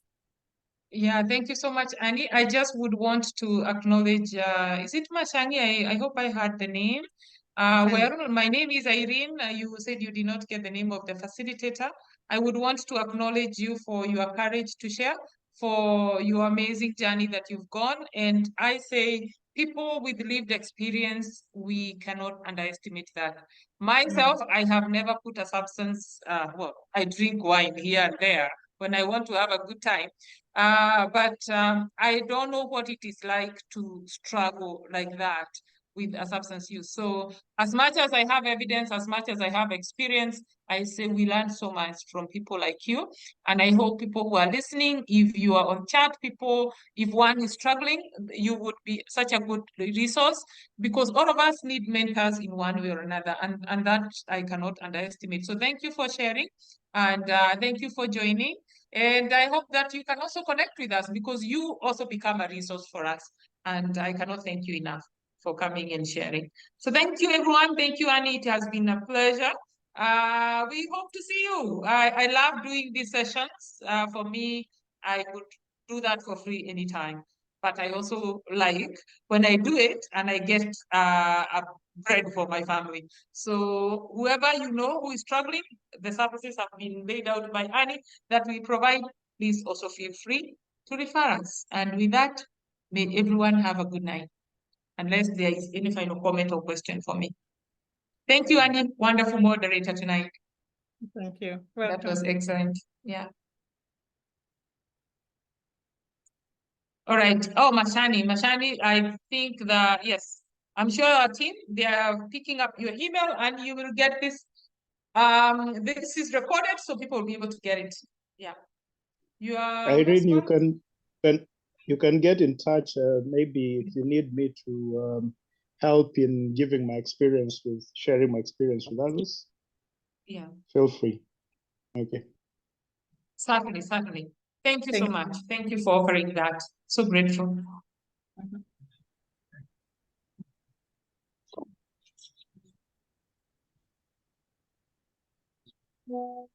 Yeah, thank you so much, Annie. I just would want to acknowledge, is it Mashangi? I hope I heard the name. Well, my name is Irene. You said you did not get the name of the facilitator. I would want to acknowledge you for your courage to share, for your amazing journey that you've gone. And I say, people with lived experience, we cannot underestimate that. Myself, I have never put a substance, well, I drink wine here and there when I want to have a good time. But I don't know what it is like to struggle like that with a substance use. So as much as I have evidence, as much as I have experience, I say we learn so much from people like you. And I hope people who are listening, if you are on chat, people, if one is struggling, you would be such a good resource, because all of us need mentors in one way or another. And that I cannot underestimate. So thank you for sharing, and thank you for joining. And I hope that you can also connect with us, because you also become a resource for us. And I cannot thank you enough for coming and sharing. So thank you, everyone. Thank you, Annie. It has been a pleasure. We hope to see you. I love doing these sessions. For me, I would do that for free anytime. But I also like when I do it and I get a bread for my family. So whoever you know who is struggling, the services have been laid out by Annie that we provide. Please also feel free to refer us. And with that, may everyone have a good night, unless there is any final comment or question for me. Thank you, Annie. Wonderful moderator tonight. Thank you. That was excellent. Yeah. All right. Oh, Mashani, I think yes, I'm sure our team, they are picking up your email and you will get this. This is recorded, so people will be able to get it. Yeah. You are Irene, you can get in touch. Maybe if you need me to help in giving my experience with sharing my experience with others. Yeah. Feel free. Okay. Certainly. Thank you so much. Thank you for offering that. So grateful. Mm-hmm.